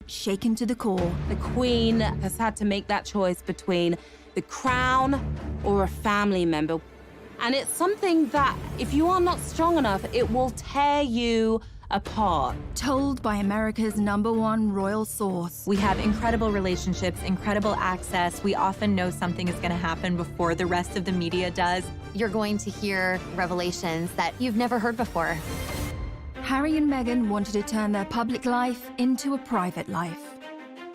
shaken to the core. The Queen has had to make that choice between the crown or a family member. And it's something that, if you are not strong enough, it will tear you apart. Told by America's #1 royal source. We have incredible relationships, incredible access. We often know something is going to happen before the rest of the media does. You're going to hear revelations that you've never heard before. Harry and Meghan wanted to turn their public life into a private life.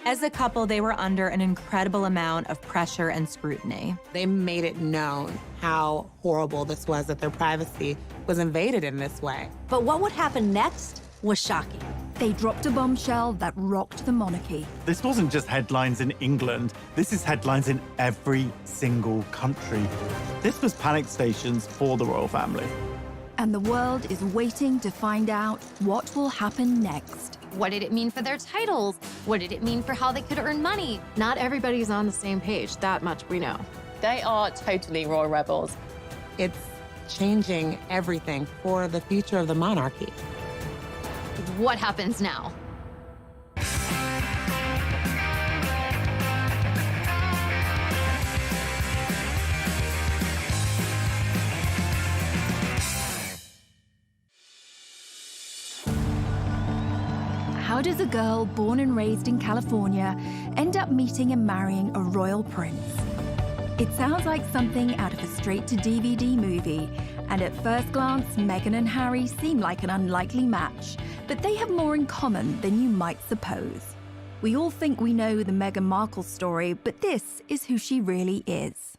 As a couple, they were under an incredible amount of pressure and scrutiny. They made it known how horrible this was, that their privacy was invaded in this way. But what would happen next was shocking. They dropped a bombshell that rocked the monarchy. This wasn't just headlines in England. This is headlines in every single country. This was panic stations for the royal family. And the world is waiting to find out what will happen next. What did it mean for their titles? What did it mean for how they could earn money? Not everybody's on the same page, that much we know. They are totally royal rebels. It's changing everything for the future of the monarchy. What happens now? How does a girl born and raised in California end up meeting and marrying a royal prince? It sounds like something out of a straight-to-DVD movie, and at first glance, Meghan and Harry seem like an unlikely match, but they have more in common than you might suppose. We all think we know the Meghan Markle story, but this is who she really is.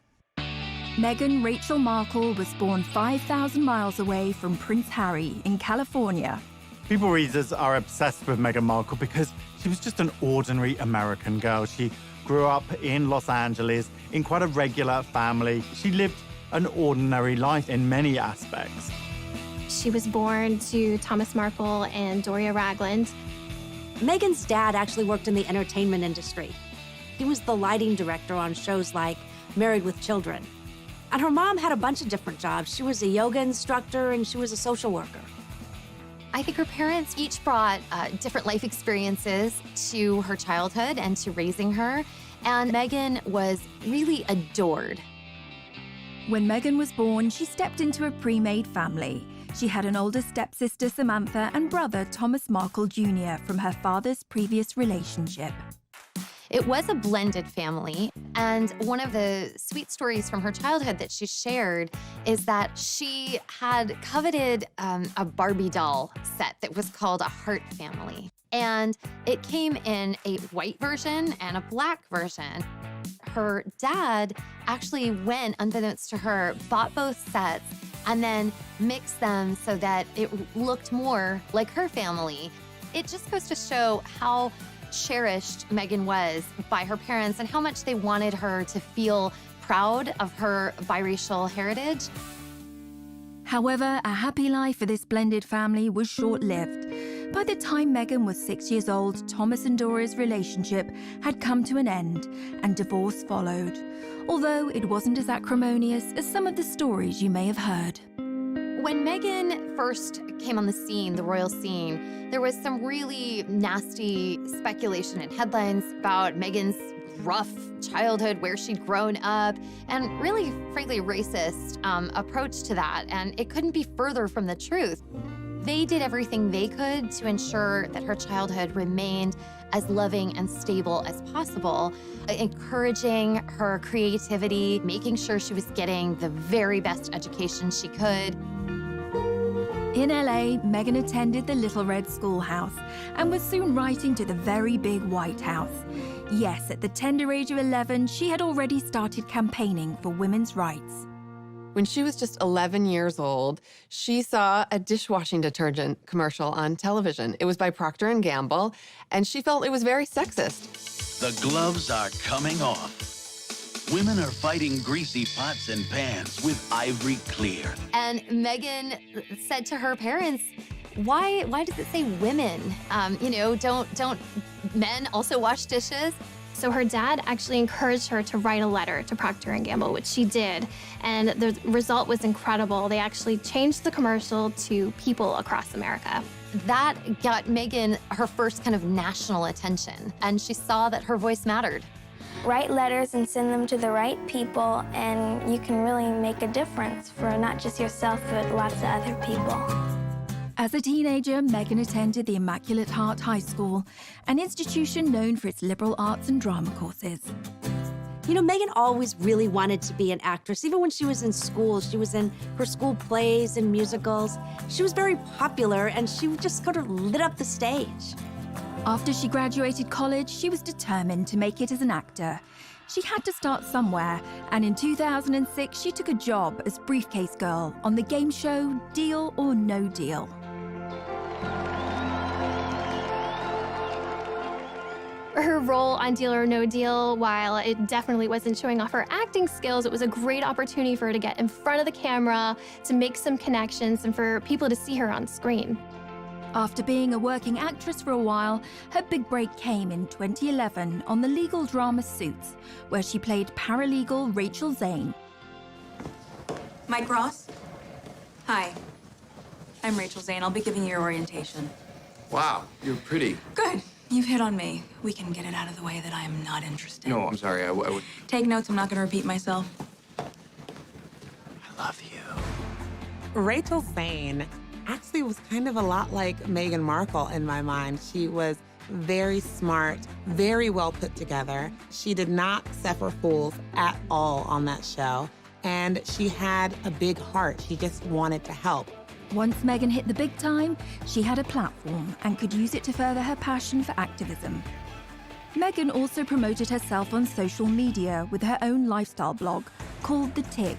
Meghan Rachel Markle was born 5,000 miles away from Prince Harry in California. People readers are obsessed with Meghan Markle because she was just an ordinary American girl. She grew up in Los Angeles in quite a regular family. She lived an ordinary life in many aspects. She was born to Thomas Markle and Doria Ragland. Meghan's dad actually worked in the entertainment industry. He was the lighting director on shows like Married with Children. And her mom had a bunch of different jobs. She was a yoga instructor and she was a social worker. I think her parents each brought different life experiences to her childhood and to raising her, and Meghan was really adored. When Meghan was born, she stepped into a pre-made family. She had an older stepsister, Samantha, and brother, Thomas Markle Jr., from her father's previous relationship. It was a blended family, and one of the sweet stories from her childhood that she shared is that she had coveted a Barbie doll set that was called a Heart Family. And it came in a white version and a black version. Her dad actually went, unbeknownst to her, bought both sets and then mixed them so that it looked more like her family. It just goes to show how cherished Meghan was by her parents and how much they wanted her to feel proud of her biracial heritage. However, a happy life for this blended family was short-lived. By the time Meghan was 6 years old, Thomas and Doria's relationship had come to an end and divorce followed, although it wasn't as acrimonious as some of the stories you may have heard. When Meghan first came on the scene, the royal scene, there was some really nasty speculation and headlines about Meghan's rough childhood, where she'd grown up, and really, frankly, racist approach to that. And it couldn't be further from the truth. They did everything they could to ensure that her childhood remained as loving and stable as possible, encouraging her creativity, making sure she was getting the very best education she could. In LA, Meghan attended the Little Red Schoolhouse and was soon writing to the very big White House. Yes, at the tender age of 11, she had already started campaigning for women's rights. When she was just 11 years old, she saw a dishwashing detergent commercial on television. It was by Procter & Gamble, and she felt it was very sexist. The gloves are coming off. Women are fighting greasy pots and pans with Ivory Clear. And Meghan said to her parents, why does it say women? Don't men also wash dishes? So her dad actually encouraged her to write a letter to Procter & Gamble, which she did, and the result was incredible. They actually changed the commercial to people across America. that got Meghan her first kind of national attention, and she saw that her voice mattered. Write letters and send them to the right people, and you can really make a difference for not just yourself, but lots of other people. As a teenager, Meghan attended the Immaculate Heart High School, an institution known for its liberal arts and drama courses. You know, Meghan always really wanted to be an actress. Even when she was in school, she was in her school plays and musicals. She was very popular, and she just sort of lit up the stage. After she graduated college, she was determined to make it as an actor. She had to start somewhere, and in 2006, she took a job as briefcase girl on the game show Deal or No Deal. Her role on Deal or No Deal, while it definitely wasn't showing off her acting skills, it was a great opportunity for her to get in front of the camera, to make some connections, and for people to see her on screen. After being a working actress for a while, her big break came in 2011 on the legal drama Suits, where she played paralegal Rachel Zane. Mike Ross? Hi. I'm Rachel Zane. I'll be giving you your orientation. Wow, you're pretty. Good. You've hit on me. We can get it out of the way that I am not interested. No, I'm sorry. I would. Take notes. I'm not going to repeat myself. I love you. Rachel Zane actually was kind of a lot like Meghan Markle in my mind. She was very smart, very well put together. She did not suffer fools at all on that show. And she had a big heart. She just wanted to help. Once Meghan hit the big time, she had a platform and could use it to further her passion for activism. Meghan also promoted herself on social media with her own lifestyle blog called The Tig.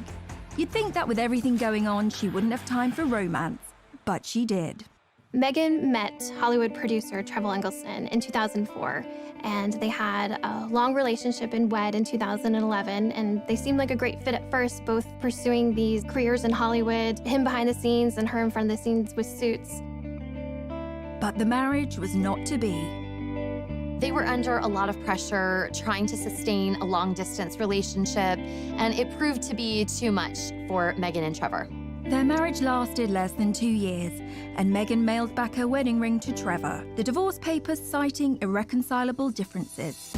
You'd think that with everything going on, she wouldn't have time for romance, but she did. Meghan met Hollywood producer Trevor Engelson in 2004, and they had a long relationship and wed in 2011, and they seemed like a great fit at first, both pursuing these careers in Hollywood, him behind the scenes and her in front of the scenes with Suits. But the marriage was not to be. They were under a lot of pressure trying to sustain a long-distance relationship, and it proved to be too much for Meghan and Trevor. Their marriage lasted less than 2 years, and Meghan mailed back her wedding ring to Trevor, the divorce papers citing irreconcilable differences.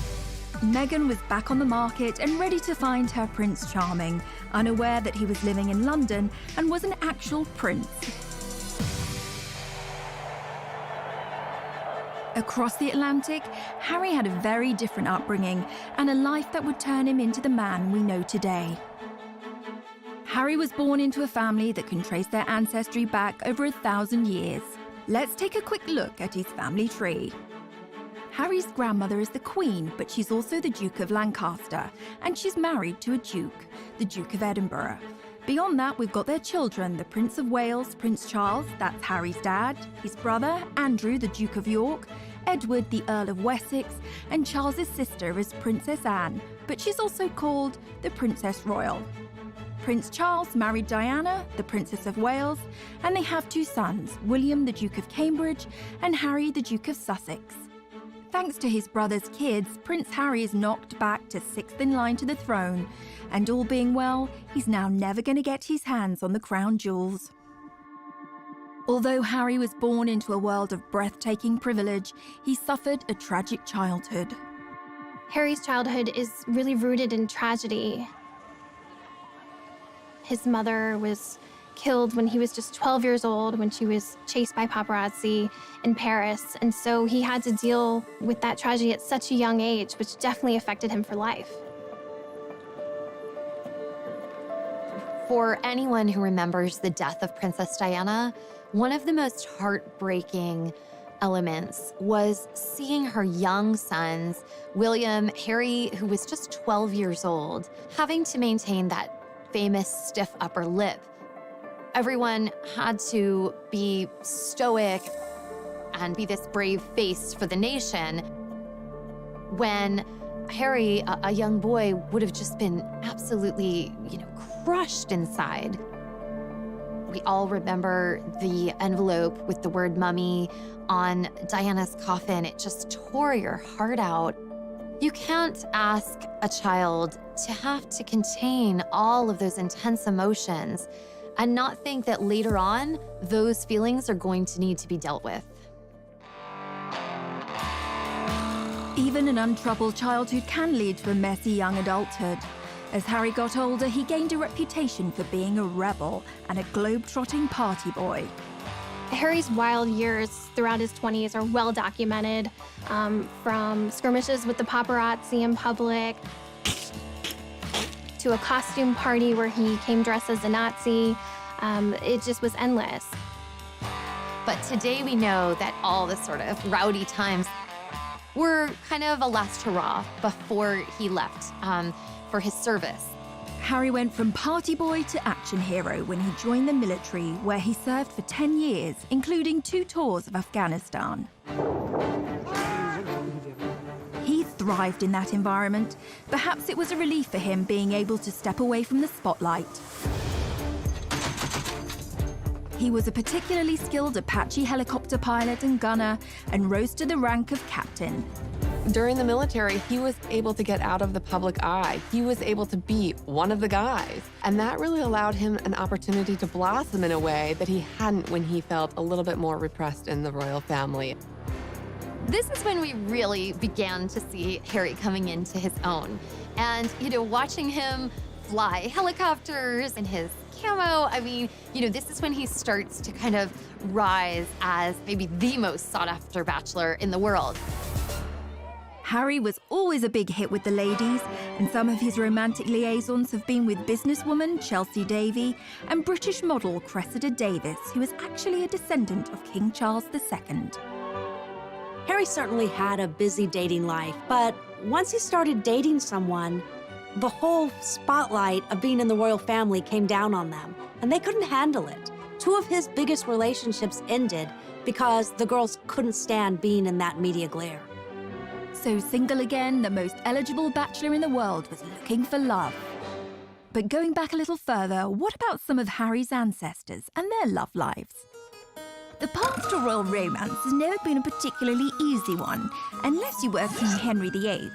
Meghan was back on the market and ready to find her Prince Charming, unaware that he was living in London and was an actual prince. Across the Atlantic, Harry had a very different upbringing and a life that would turn him into the man we know today. Harry was born into a family that can trace their ancestry back over 1,000 years. Let's take a quick look at his family tree. Harry's grandmother is the Queen, but she's also the Duke of Lancaster, and she's married to a Duke, the Duke of Edinburgh. Beyond that, we've got their children, the Prince of Wales, Prince Charles, that's Harry's dad, his brother, Andrew, the Duke of York, Edward, the Earl of Wessex, and Charles's sister is Princess Anne, but she's also called the Princess Royal. Prince Charles married Diana, the Princess of Wales, and they have 2 sons, William, the Duke of Cambridge, and Harry, the Duke of Sussex. Thanks to his brother's kids, Prince Harry is knocked back to 6th in line to the throne, and all being well, he's now never going to get his hands on the crown jewels. Although Harry was born into a world of breathtaking privilege, he suffered a tragic childhood. Harry's childhood is really rooted in tragedy. His mother was killed when he was just 12 years old, when she was chased by paparazzi in Paris. And so he had to deal with that tragedy at such a young age, which definitely affected him for life. For anyone who remembers the death of Princess Diana, one of the most heartbreaking elements was seeing her young sons, William, Harry, who was just 12 years old, having to maintain that famous stiff upper lip. Everyone had to be stoic and be this brave face for the nation when Harry, a young boy, would have just been absolutely, crushed inside. We all remember the envelope with the word mummy on Diana's coffin. It just tore your heart out. You can't ask a child to have to contain all of those intense emotions and not think that later on, those feelings are going to need to be dealt with. Even an untroubled childhood can lead to a messy young adulthood. As Harry got older, he gained a reputation for being a rebel and a globe-trotting party boy. Harry's wild years throughout his 20s are well documented, from skirmishes with the paparazzi in public to a costume party where he came dressed as a Nazi. It just was endless. But today we know that all the sort of rowdy times were kind of a last hurrah before he left for his service. Harry went from party boy to action hero when he joined the military, where he served for 10 years, including 2 tours of Afghanistan. He thrived in that environment. Perhaps it was a relief for him being able to step away from the spotlight. He was a particularly skilled Apache helicopter pilot and gunner and rose to the rank of captain. During the military, he was able to get out of the public eye. He was able to be one of the guys. And that really allowed him an opportunity to blossom in a way that he hadn't when he felt a little bit more repressed in the royal family. This is when we really began to see Harry coming into his own. And, watching him fly helicopters in his camo, this is when he starts to kind of rise as maybe the most sought-after bachelor in the world. Harry was always a big hit with the ladies, and some of his romantic liaisons have been with businesswoman Chelsea Davy and British model Cressida Davis, who is actually a descendant of King Charles II. Harry certainly had a busy dating life, but once he started dating someone, the whole spotlight of being in the royal family came down on them, and they couldn't handle it. 2 of his biggest relationships ended because the girls couldn't stand being in that media glare. So single again, the most eligible bachelor in the world was looking for love. But going back a little further, what about some of Harry's ancestors and their love lives? The path to royal romance has never been a particularly easy one, unless you were King Henry VIII.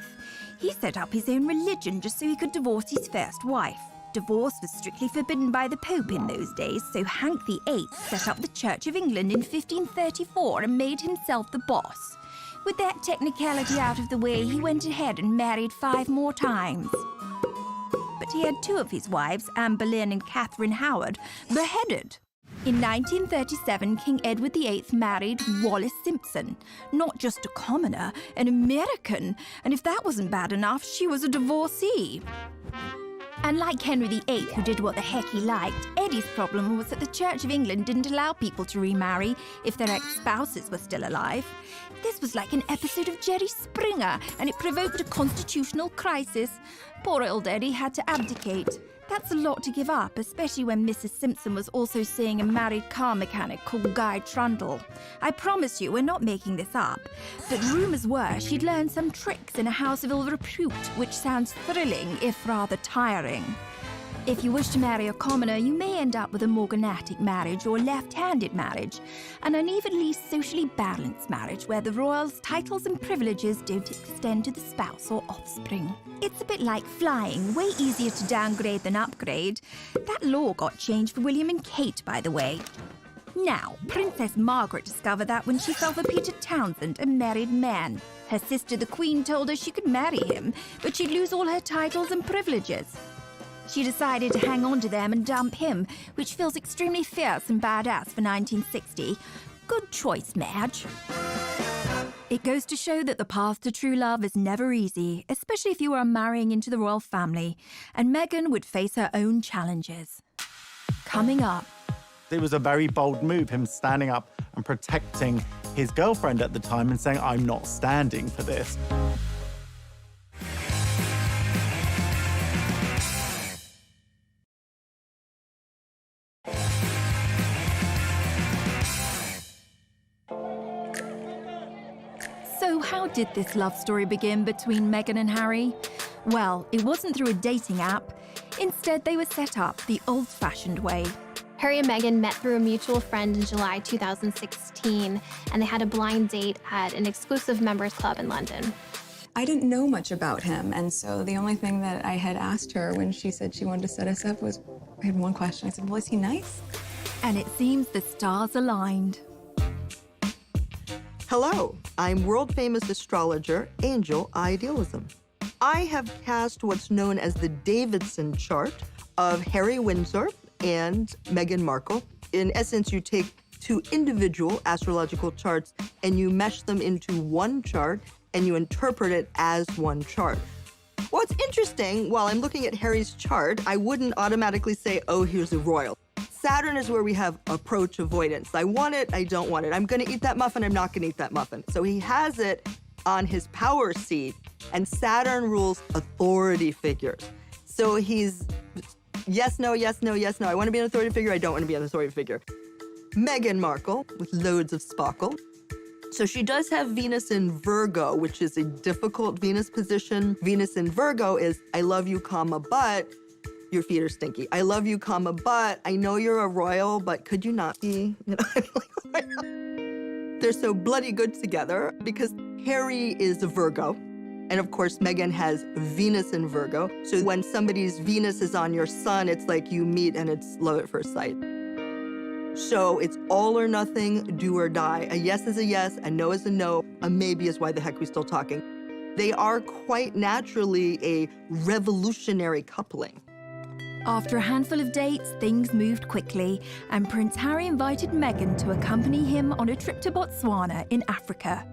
He set up his own religion just so he could divorce his first wife. Divorce was strictly forbidden by the Pope in those days, so Hank VIII set up the Church of England in 1534 and made himself the boss. With that technicality out of the way, he went ahead and married 5 more times. But he had 2 of his wives, Anne Boleyn and Catherine Howard, beheaded. In 1937, King Edward VIII married Wallis Simpson, not just a commoner, an American, and if that wasn't bad enough, she was a divorcee. And like Henry VIII, who did what the heck he liked, Eddie's problem was that the Church of England didn't allow people to remarry if their ex-spouses were still alive. This was like an episode of Jerry Springer, and it provoked a constitutional crisis. Poor old Eddie had to abdicate. That's a lot to give up, especially when Mrs. Simpson was also seeing a married car mechanic called Guy Trundle. I promise you, we're not making this up. But rumours were she'd learned some tricks in a house of ill repute, which sounds thrilling, if rather tiring. If you wish to marry a commoner, you may end up with a morganatic marriage or left-handed marriage, an unevenly socially balanced marriage where the royals' titles and privileges don't extend to the spouse or offspring. It's a bit like flying, way easier to downgrade than upgrade. That law got changed for William and Kate, by the way. Now, Princess Margaret discovered that when she fell for Peter Townsend, a married man. Her sister, the Queen, told her she could marry him, but she'd lose all her titles and privileges. She decided to hang on to them and dump him, which feels extremely fierce and badass for 1960. Good choice, Madge. It goes to show that the path to true love is never easy, especially if you are marrying into the royal family, and Meghan would face her own challenges. Coming up. It was a very bold move, him standing up and protecting his girlfriend at the time and saying, I'm not standing for this. So how did this love story begin between Meghan and Harry? Well, it wasn't through a dating app. Instead, they were set up the old-fashioned way. Harry and Meghan met through a mutual friend in July 2016, and they had a blind date at an exclusive members club in London. I didn't know much about him, and so the only thing that I had asked her when she said she wanted to set us up was, I had one question. I said, well, is he nice? And it seems the stars aligned. Hello, I'm world-famous astrologer Angel Idealism. I have cast what's known as the Davidson chart of Harry Windsor and Meghan Markle. In essence, you take two individual astrological charts and you mesh them into one chart and you interpret it as one chart. What's interesting, while I'm looking at Harry's chart, I wouldn't automatically say, oh, here's a royal. Saturn is where we have approach avoidance. I want it, I don't want it. I'm gonna eat that muffin, I'm not gonna eat that muffin. So he has it on his power seat, and Saturn rules authority figures. So he's yes, no, yes, no, yes, no. I wanna be an authority figure, I don't wanna be an authority figure. Meghan Markle, with loads of sparkle. So she does have Venus in Virgo, which is a difficult Venus position. Venus in Virgo is, I love you, comma, but your feet are stinky. I love you, comma, but I know you're a royal, but could you not be? You know, they're so bloody good together because Harry is a Virgo. And of course, Meghan has Venus in Virgo. So when somebody's Venus is on your sun, it's like you meet and it's love at first sight. So it's all or nothing, do or die. A yes is a yes, a no is a no, a maybe is why the heck we still talking. They are quite naturally a revolutionary coupling. After a handful of dates, things moved quickly, and Prince Harry invited Meghan to accompany him on a trip to Botswana in Africa.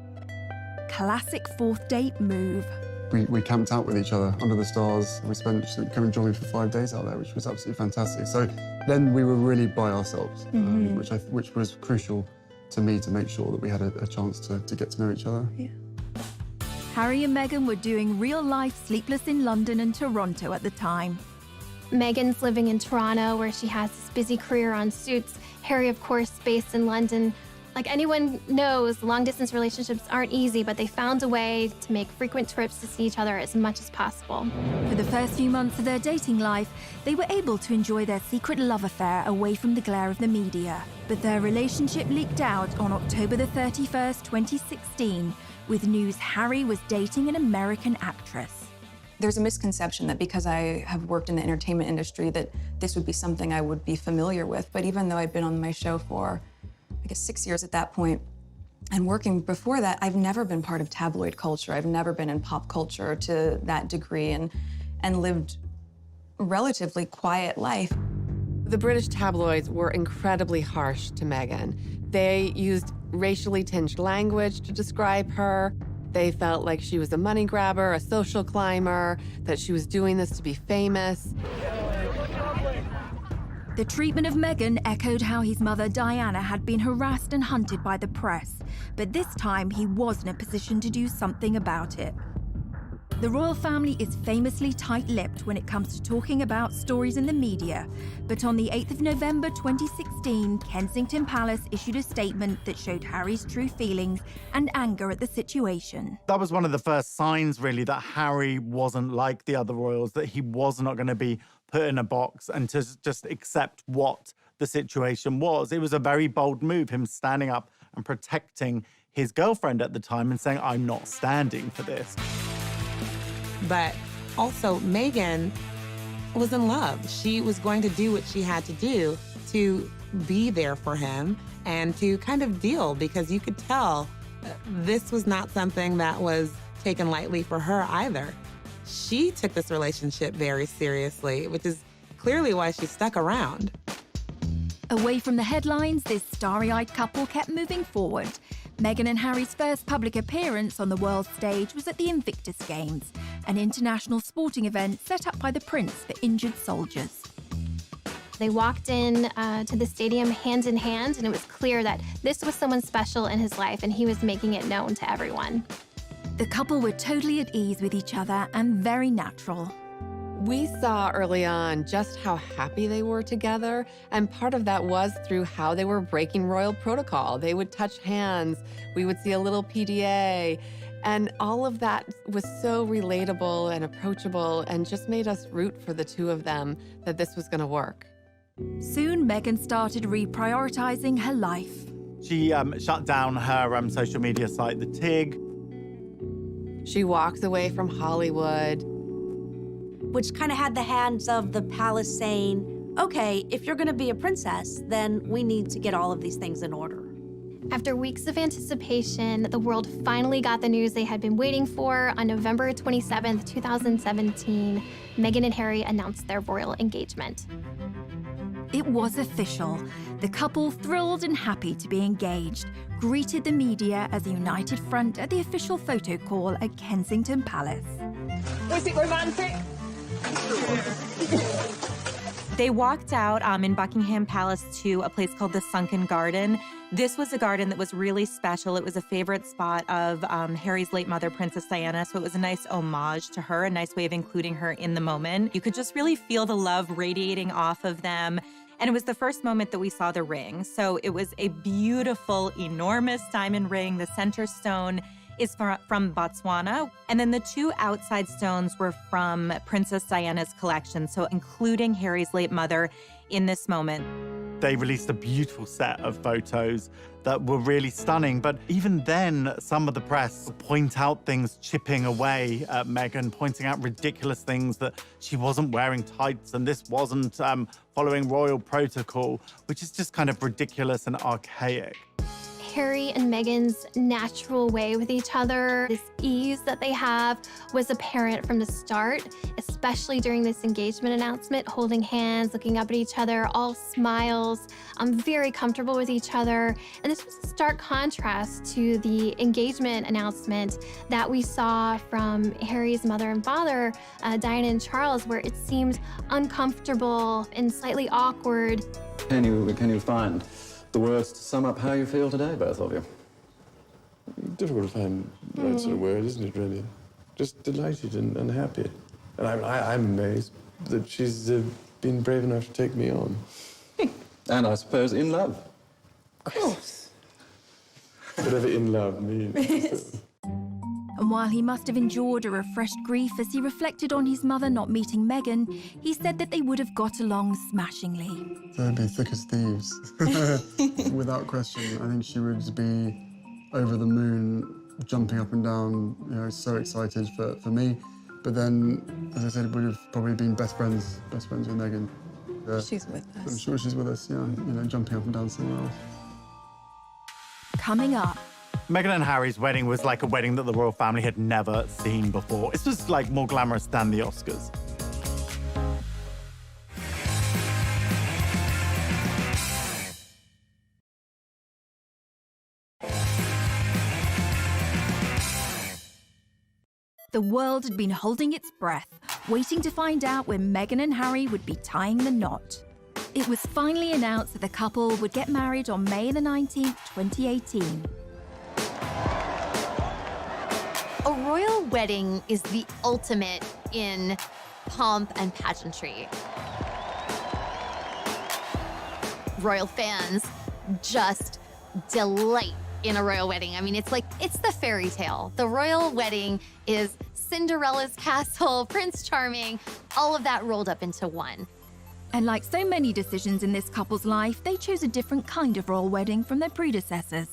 Classic fourth date move. We camped out with each other under the stars. We spent coming join me for 5 days out there, which was absolutely fantastic. So then we were really by ourselves, which was crucial to me to make sure that we had a chance to get to know each other. Yeah. Harry and Meghan were doing real-life Sleepless in London and Toronto at the time. Meghan's living in Toronto, where she has this busy career on Suits. Harry, of course, based in London. Like anyone knows, long-distance relationships aren't easy, but they found a way to make frequent trips to see each other as much as possible. For the first few months of their dating life, they were able to enjoy their secret love affair away from the glare of the media. But their relationship leaked out on October the 31st, 2016, with news Harry was dating an American actress. There's a misconception that because I have worked in the entertainment industry that this would be something I would be familiar with. But even though I'd been on my show for, I guess, 6 years at that point, and working before that, I've never been part of tabloid culture. I've never been in pop culture to that degree and lived a relatively quiet life. The British tabloids were incredibly harsh to Meghan. They used racially tinged language to describe her. They felt like she was a money grabber, a social climber, that she was doing this to be famous. The treatment of Meghan echoed how his mother Diana had been harassed and hunted by the press, but this time he was in a position to do something about it. The royal family is famously tight-lipped when it comes to talking about stories in the media, but on the 8th of November 2016, Kensington Palace issued a statement that showed Harry's true feelings and anger at the situation. That was one of the first signs, really, that Harry wasn't like the other royals, that he was not going to be put in a box and to just accept what the situation was. It was a very bold move, him standing up and protecting his girlfriend at the time and saying, I'm not standing for this. But also, Meghan was in love. She was going to do what she had to do to be there for him and to kind of deal, because you could tell this was not something that was taken lightly for her either. She took this relationship very seriously, which is clearly why she stuck around. Away from the headlines, this starry-eyed couple kept moving forward. Meghan and Harry's first public appearance on the world stage was at the Invictus Games, an international sporting event set up by the Prince for injured soldiers. They walked in to the stadium hand in hand, and it was clear that this was someone special in his life, and he was making it known to everyone. The couple were totally at ease with each other and very natural. We saw early on just how happy they were together, and part of that was through how they were breaking royal protocol. They would touch hands, we would see a little PDA, and all of that was so relatable and approachable and just made us root for the two of them that this was gonna work. Soon, Meghan started reprioritizing her life. She shut down her social media site, The Tig. She walks away from Hollywood. Which kind of had the hands of the palace saying, okay, if you're going to be a princess, then we need to get all of these things in order. After weeks of anticipation, the world finally got the news they had been waiting for. On November 27th, 2017, Meghan and Harry announced their royal engagement. It was official. The couple, thrilled and happy to be engaged, greeted the media as a united front at the official photo call at Kensington Palace. Was it romantic? They walked out in Buckingham Palace to a place called the Sunken Garden. This was a garden that was really special. It was a favorite spot of Harry's late mother, Princess Diana, so it was a nice homage to her, a nice way of including her in the moment. You could just really feel the love radiating off of them. And it was the first moment that we saw the ring. So it was a beautiful, enormous diamond ring. The center stone is from Botswana. And then the two outside stones were from Princess Diana's collection, so including Harry's late mother in this moment. They released a beautiful set of photos that were really stunning. But even then, some of the press point out things chipping away at Meghan, pointing out ridiculous things that she wasn't wearing tights and this wasn't following royal protocol, which is just kind of ridiculous and archaic. Harry and Meghan's natural way with each other, this ease that they have, was apparent from the start, especially during this engagement announcement, holding hands, looking up at each other, all smiles, very comfortable with each other. And this was a stark contrast to the engagement announcement that we saw from Harry's mother and father, Diana and Charles, where it seemed uncomfortable and slightly awkward. Can you find the words to sum up how you feel today, both of you? Difficult to find the right sort of word, isn't it, really? Just delighted and happy. And I'm amazed that she's been brave enough to take me on. And I suppose in love. Of course. Whatever in love means. And while he must have endured a refreshed grief as he reflected on his mother not meeting Meghan, he said that they would have got along smashingly. They'd be thick as thieves, without question. I think she would be over the moon, jumping up and down, you know, so excited for me. But then, as I said, would have probably been best friends with Meghan. She's with us. I'm sure she's with us, yeah, you know, jumping up and down somewhere else. Coming up. Meghan and Harry's wedding was like a wedding that the royal family had never seen before. This was like more glamorous than the Oscars. The world had been holding its breath, waiting to find out when Meghan and Harry would be tying the knot. It was finally announced that the couple would get married on May the 19th, 2018. A royal wedding is the ultimate in pomp and pageantry. Royal fans just delight in a royal wedding. I mean, it's the fairy tale. The royal wedding is Cinderella's castle, Prince Charming, all of that rolled up into one. And like so many decisions in this couple's life, they chose a different kind of royal wedding from their predecessors.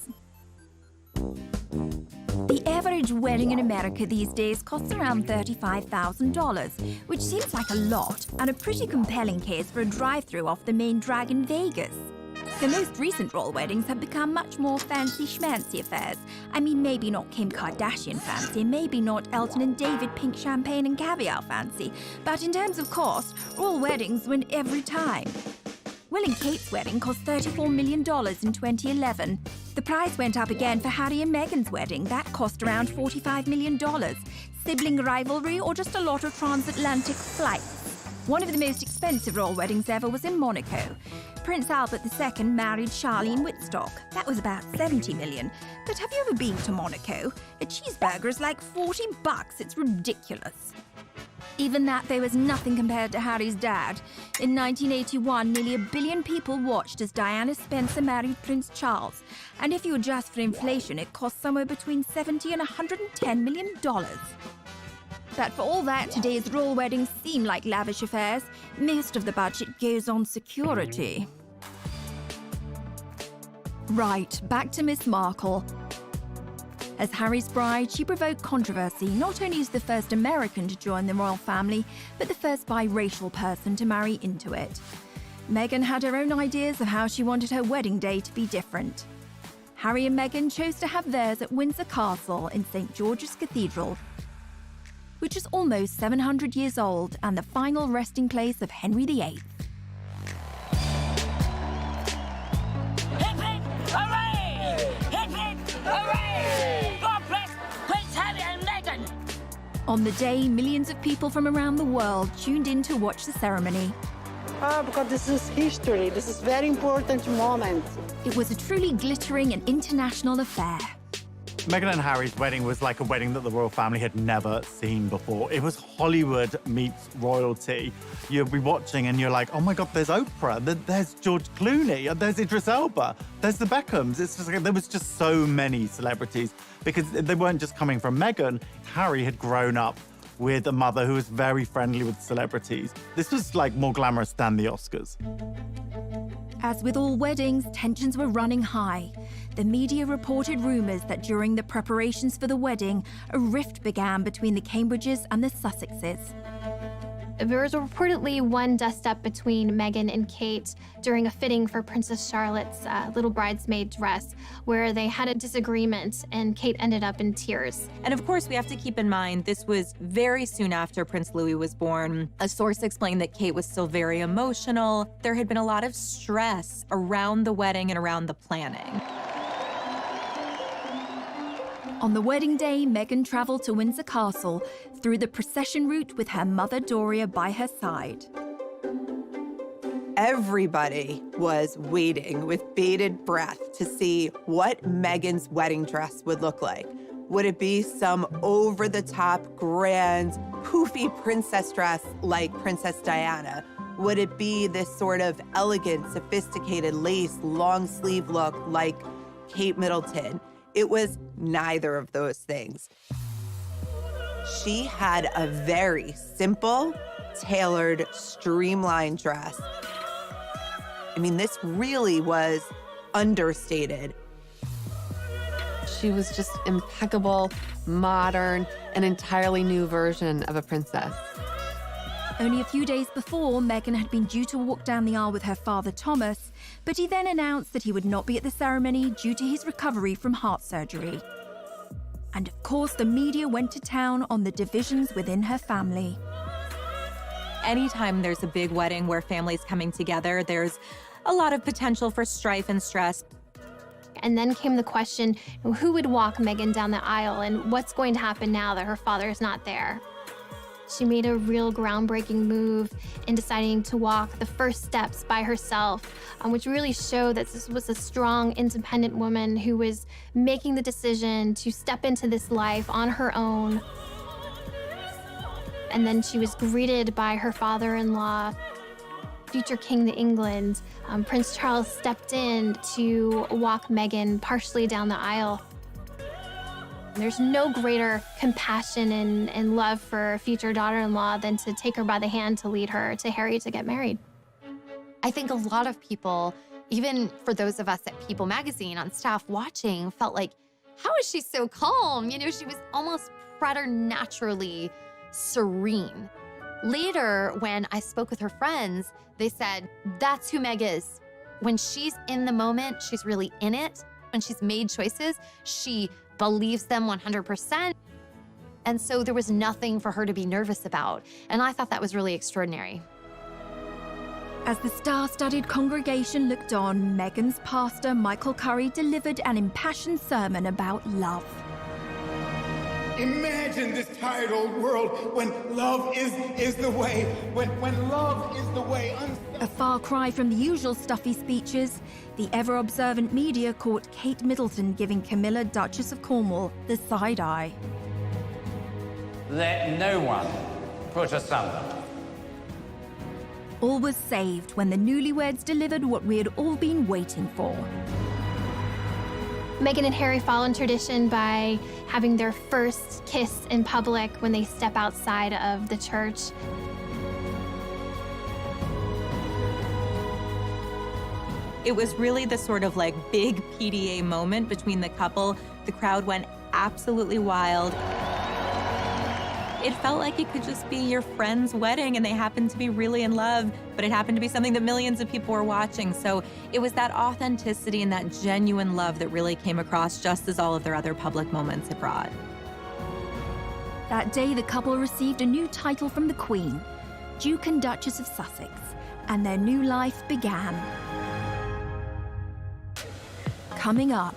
The average wedding in America these days costs around $35,000, which seems like a lot and a pretty compelling case for a drive-through off the main drag in Vegas. The most recent royal weddings have become much more fancy-schmancy affairs. I mean, maybe not Kim Kardashian fancy, maybe not Elton and David pink champagne and caviar fancy, but in terms of cost, royal weddings win every time. Will and Kate's wedding cost $34 million in 2011. The price went up again for Harry and Meghan's wedding. That cost around $45 million. Sibling rivalry or just a lot of transatlantic flights? One of the most expensive royal weddings ever was in Monaco. Prince Albert II married Charlene Whitstock. That was about $70 million. But have you ever been to Monaco? A cheeseburger is like $40. It's ridiculous. Even that, though, was nothing compared to Harry's dad. In 1981, nearly 1 billion people watched as Diana Spencer married Prince Charles. And if you adjust for inflation, it cost somewhere between $70 and $110 million. But for all that, today's royal weddings seem like lavish affairs. Most of the budget goes on security. Right, back to Miss Markle. As Harry's bride, she provoked controversy not only as the first American to join the royal family, but the first biracial person to marry into it. Meghan had her own ideas of how she wanted her wedding day to be different. Harry and Meghan chose to have theirs at Windsor Castle in St. George's Cathedral, which is almost 700 years old and the final resting place of Henry VIII. Hooray! Hip hip! Hooray! God bless Prince Harry and Meghan! On the day, millions of people from around the world tuned in to watch the ceremony. Because this is history. This is very important moment. It was a truly glittering and international affair. Meghan and Harry's wedding was like a wedding that the royal family had never seen before. It was Hollywood meets royalty. You'll be watching and you're like, oh my God, there's Oprah, there's George Clooney, there's Idris Elba, there's the Beckhams. It's just like, there was just so many celebrities because they weren't just coming from Meghan. Harry had grown up with a mother who was very friendly with celebrities. This was like more glamorous than the Oscars. As with all weddings, tensions were running high. The media reported rumours that during the preparations for the wedding, a rift began between the Cambridges and the Sussexes. There was reportedly one dust-up between Meghan and Kate during a fitting for Princess Charlotte's little bridesmaid dress, where they had a disagreement and Kate ended up in tears. And of course, we have to keep in mind, this was very soon after Prince Louis was born. A source explained that Kate was still very emotional. There had been a lot of stress around the wedding and around the planning. On the wedding day, Meghan travelled to Windsor Castle through the procession route with her mother Doria by her side. Everybody was waiting with bated breath to see what Meghan's wedding dress would look like. Would it be some over-the-top, grand, poofy princess dress like Princess Diana? Would it be this sort of elegant, sophisticated lace, long-sleeve look like Kate Middleton? It was neither of those things. She had a very simple, tailored, streamlined dress. I mean, this really was understated. She was just impeccable, modern, an entirely new version of a princess. Only a few days before, Meghan had been due to walk down the aisle with her father, Thomas, but he then announced that he would not be at the ceremony due to his recovery from heart surgery. And of course, the media went to town on the divisions within her family. Anytime there's a big wedding where families coming together, there's a lot of potential for strife and stress. And then came the question, who would walk Meghan down the aisle and what's going to happen now that her father is not there? She made a real groundbreaking move in deciding to walk the first steps by herself, which really showed that this was a strong, independent woman who was making the decision to step into this life on her own. And then she was greeted by her father-in-law, future King of England. Prince Charles stepped in to walk Meghan partially down the aisle. There's no greater compassion and love for a future daughter-in-law than to take her by the hand to lead her to Harry to get married. I think a lot of people, even for those of us at People Magazine on staff watching, felt like, how is she so calm? You know, she was almost preternaturally serene. Later, when I spoke with her friends, they said, that's who Meg is. When she's in the moment, she's really in it. When she's made choices, she believes them 100%. And so there was nothing for her to be nervous about. And I thought that was really extraordinary. As the star-studded congregation looked on, Meghan's pastor, Michael Curry, delivered an impassioned sermon about love. Imagine this tired old world when love is the way, when love is the way. A far cry from the usual stuffy speeches, the ever-observant media caught Kate Middleton giving Camilla, Duchess of Cornwall, the side eye. Let no one put asunder. All was saved when the newlyweds delivered what we had all been waiting for. Meghan and Harry follow in tradition by having their first kiss in public when they step outside of the church. It was really the sort of like big PDA moment between the couple. The crowd went absolutely wild. It felt like it could just be your friend's wedding and they happened to be really in love, but it happened to be something that millions of people were watching. So it was that authenticity and that genuine love that really came across, just as all of their other public moments had brought. That day, the couple received a new title from the Queen, Duke and Duchess of Sussex, and their new life began. Coming up,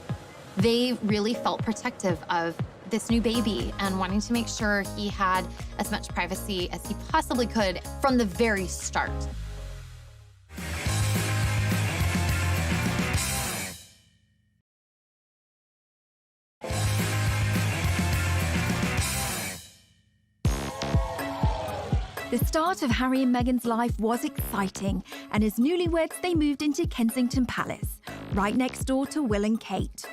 They really felt protective of this new baby and wanting to make sure he had as much privacy as he possibly could from the very start. the start of Harry and Meghan's life was exciting, and as newlyweds, they moved into Kensington Palace, right next door to Will and Kate.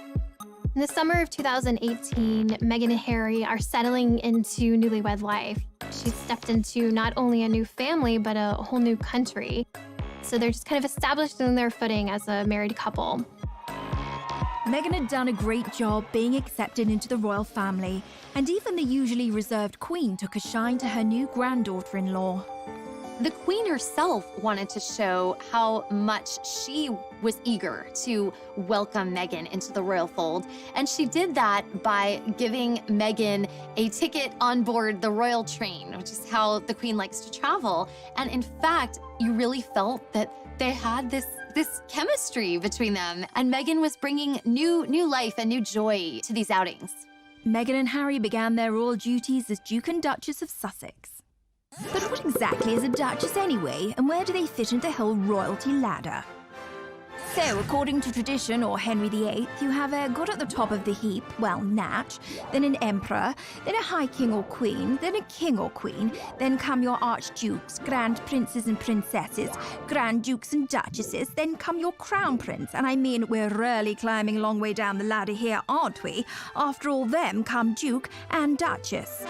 In the summer of 2018, Meghan and Harry are settling into newlywed life. She's stepped into not only a new family, but a whole new country. So they're just kind of established in their footing as a married couple. Meghan had done a great job being accepted into the royal family, and even the usually reserved Queen took a shine to her new granddaughter-in-law. The Queen herself wanted to show how much she was eager to welcome Meghan into the royal fold, and she did that by giving Meghan a ticket on board the royal train, which is how the Queen likes to travel. And in fact, you really felt that they had this chemistry between them, and Meghan was bringing new life and new joy to these outings. Meghan and Harry began their royal duties as Duke and Duchess of Sussex. But what exactly is a duchess anyway, and where do they fit into the whole royalty ladder? So, according to tradition, or Henry VIII, you have a god at the top of the heap, well, Natch, then an emperor, then a high king or queen, then a king or queen, then come your archdukes, grand princes and princesses, grand dukes and duchesses, then come your crown prince, and I mean, we're really climbing a long way down the ladder here, aren't we? After all them come duke and duchess.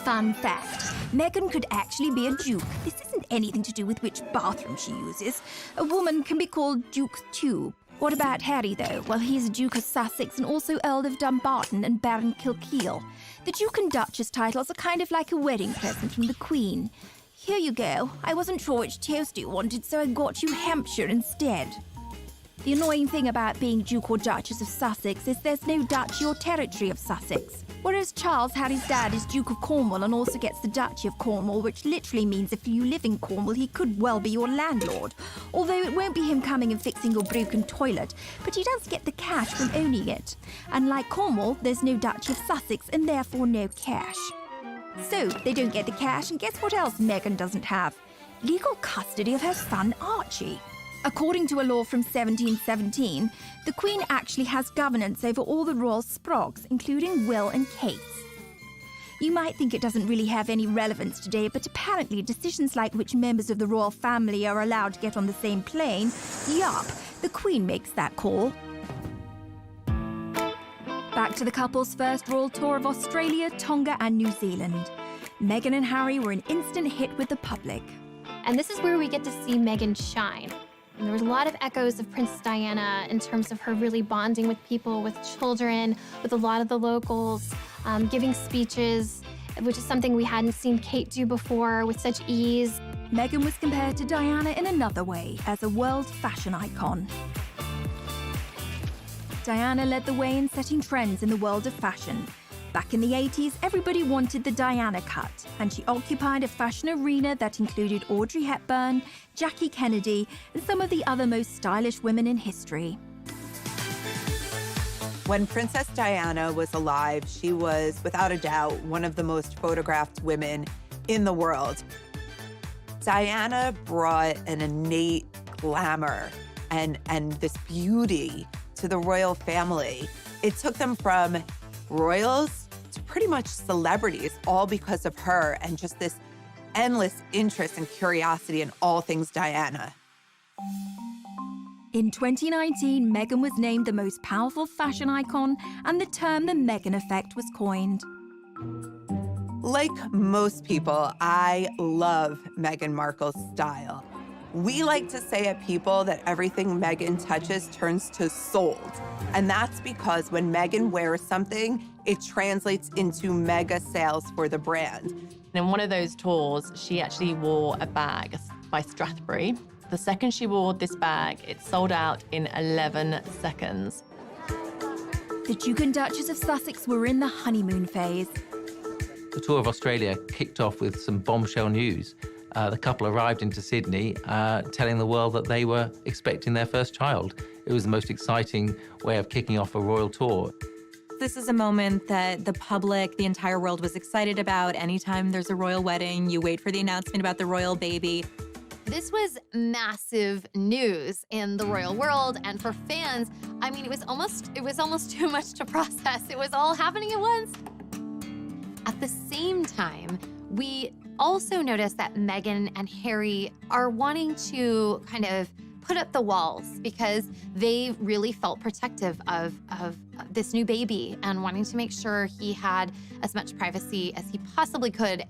Fun fact, Meghan could actually be a duke. This isn't anything to do with which bathroom she uses. A woman can be called Duke too. What about Harry, though? Well, he's a Duke of Sussex and also Earl of Dumbarton and Baron Kilkeel. The Duke and Duchess titles are kind of like a wedding present from the Queen. Here you go. I wasn't sure which toast you wanted, so I got you Hampshire instead. The annoying thing about being Duke or Duchess of Sussex is there's no duchy or territory of Sussex. Whereas Charles, Harry's dad, is Duke of Cornwall and also gets the Duchy of Cornwall, which literally means if you live in Cornwall, he could well be your landlord. Although it won't be him coming and fixing your broken toilet, but he does get the cash from owning it. And like Cornwall, there's no Duchy of Sussex and therefore no cash. So they don't get the cash, and guess what else Meghan doesn't have? Legal custody of her son Archie. According to a law from 1717, the Queen actually has governance over all the royal sprogs, including Will and Kate's. You might think it doesn't really have any relevance today, but apparently decisions like which members of the royal family are allowed to get on the same plane, yup, the Queen makes that call. Back to the couple's first royal tour of Australia, Tonga and New Zealand. Meghan and Harry were an instant hit with the public. And this is where we get to see Meghan shine. And there was a lot of echoes of Princess Diana in terms of her really bonding with people, with children, with a lot of the locals, giving speeches, which is something we hadn't seen Kate do before with such ease. Meghan was compared to Diana in another way, as a world fashion icon. Diana led the way in setting trends in the world of fashion. Back in the 80s, everybody wanted the Diana cut, and she occupied a fashion arena that included Audrey Hepburn, Jackie Kennedy, and some of the other most stylish women in history. When Princess Diana was alive, she was, without a doubt, one of the most photographed women in the world. Diana brought an innate glamour and this beauty to the royal family. It took them from royals to pretty much celebrities, all because of her and just this endless interest and curiosity in all things Diana. In 2019, Meghan was named the most powerful fashion icon, and the term the Meghan effect was coined. Like most people, I love Meghan Markle's style. We like to say at People that everything Meghan touches turns to sold. And that's because when Meghan wears something, it translates into mega sales for the brand. In one of those tours, she actually wore a bag by Strathbury. The second she wore this bag, it sold out in 11 seconds. The Duke and Duchess of Sussex were in the honeymoon phase. The tour of Australia kicked off with some bombshell news. The couple arrived into Sydney telling the world that they were expecting their first child. It was the most exciting way of kicking off a royal tour. This is a moment that the public, the entire world was excited about. Anytime there's a royal wedding, you wait for the announcement about the royal baby. This was massive news in the royal world, and for fans, I mean, it was almost too much to process. It was all happening at once. At the same time, we also noticed that Meghan and Harry are wanting to kind of put up the walls because they really felt protective of this new baby and wanting to make sure he had as much privacy as he possibly could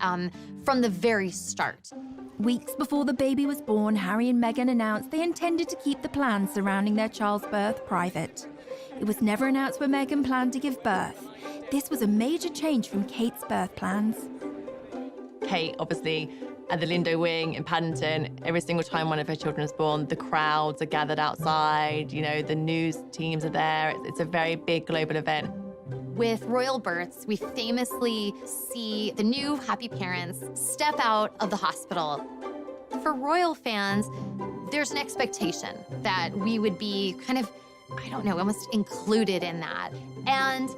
from the very start. Weeks before the baby was born, Harry and Meghan announced they intended to keep the plans surrounding their child's birth private. It was never announced where Meghan planned to give birth. This was a major change from Kate's birth plans. Kate, obviously, at the Lindo Wing in Paddington, every single time one of her children is born, the crowds are gathered outside, you know, the news teams are there. It's a very big global event. With royal births, we famously see the new happy parents step out of the hospital. For royal fans, there's an expectation that we would be kind of, I don't know, almost included in that. And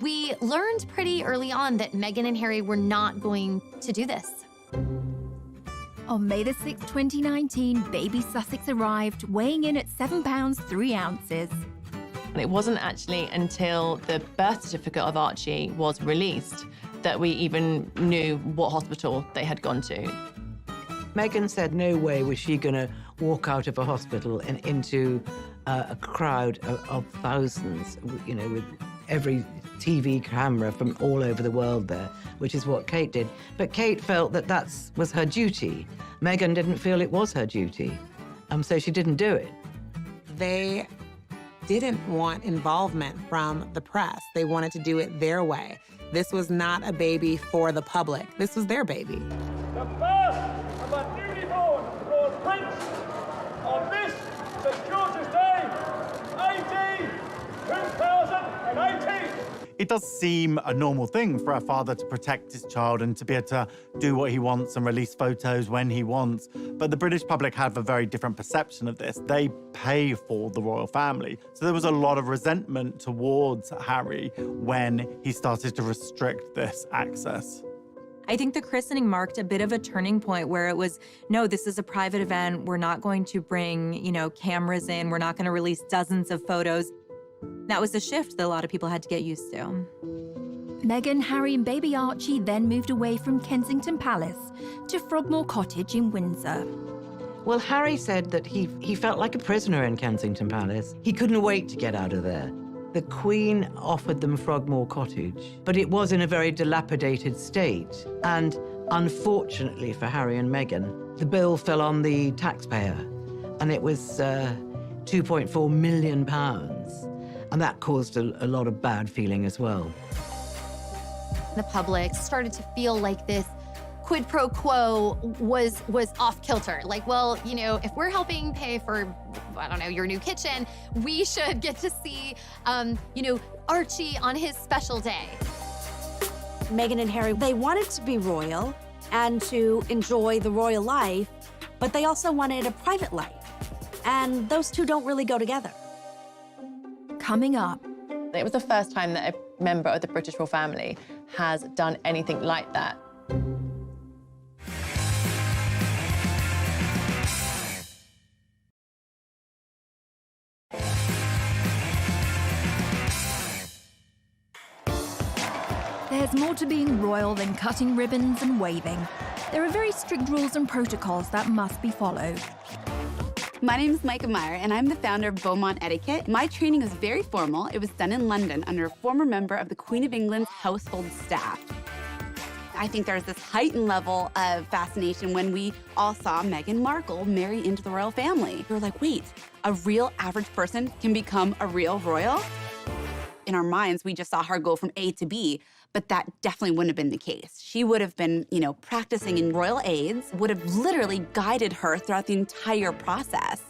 we learned pretty early on that Meghan and Harry were not going to do this. On May the 6th, 2019, baby Sussex arrived, weighing in at 7 pounds 3 ounces. And it wasn't actually until the birth certificate of Archie was released that we even knew what hospital they had gone to. Meghan said no way was she going to walk out of a hospital and into a crowd of thousands, you know, with every TV camera from all over the world there, which is what Kate did. But Kate felt that that was her duty. Meghan didn't feel it was her duty, so she didn't do it. They didn't want involvement from the press. They wanted to do it their way. This was not a baby for the public. This was their baby. The birth of a newly born Lord Prince on this, St. George's Day, 2018. It does seem a normal thing for a father to protect his child and to be able to do what he wants and release photos when he wants. But the British public have a very different perception of this. They pay for the royal family. So there was a lot of resentment towards Harry when he started to restrict this access. I think the christening marked a bit of a turning point where it was, no, this is a private event. We're not going to bring, you know, cameras in. We're not going to release dozens of photos. That was a shift that a lot of people had to get used to. Meghan, Harry and baby Archie then moved away from Kensington Palace to Frogmore Cottage in Windsor. Well, Harry said that he felt like a prisoner in Kensington Palace. He couldn't wait to get out of there. The Queen offered them Frogmore Cottage, but it was in a very dilapidated state. And unfortunately for Harry and Meghan, the bill fell on the taxpayer, and it was £2.4 million. And that caused a lot of bad feeling as well. The public started to feel like this quid pro quo was off kilter. Like, well, you know, if we're helping pay for, I don't know, your new kitchen, we should get to see, you know, Archie on his special day. Meghan and Harry, they wanted to be royal and to enjoy the royal life, but they also wanted a private life. And those two don't really go together. Coming up. It was the first time that a member of the British royal family has done anything like that. There's more to being royal than cutting ribbons and waving. There are very strict rules and protocols that must be followed. My name is Micah Meyer, and I'm the founder of Beaumont Etiquette. My training was very formal. It was done in London under a former member of the Queen of England's household staff. I think there's this heightened level of fascination when we all saw Meghan Markle marry into the royal family. We were like, wait, a real average person can become a real royal? In our minds, we just saw her go from A to B, but that definitely wouldn't have been the case. She would have been, practicing in royal aids, would have literally guided her throughout the entire process.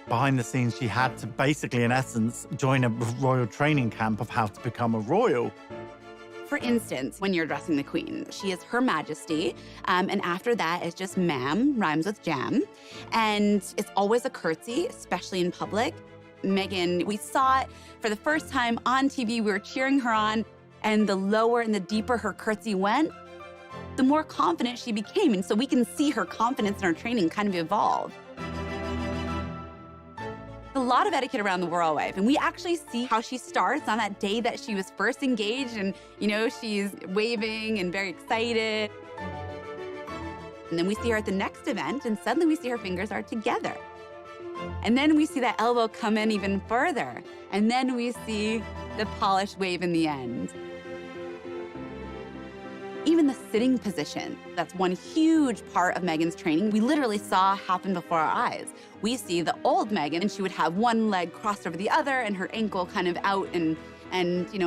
Behind the scenes, she had to basically, in essence, join a royal training camp of how to become a royal. For instance, when you're addressing the Queen, she is Her Majesty, and after that is just ma'am, rhymes with jam. And it's always a curtsy, especially in public. Meghan, we saw it for the first time on TV, we were cheering her on, and the lower and the deeper her curtsy went, the more confident she became. And so we can see her confidence in her training kind of evolve. A lot of etiquette around the royal wife, and we actually see how she starts on that day that she was first engaged, and she's waving and very excited. And then we see her at the next event, and suddenly we see her fingers are together. And then we see that elbow come in even further, and then we see the polished wave in the end. Even the sitting position, that's one huge part of Meghan's training, we literally saw happen before our eyes. We see the old Meghan, and she would have one leg crossed over the other and her ankle kind of out and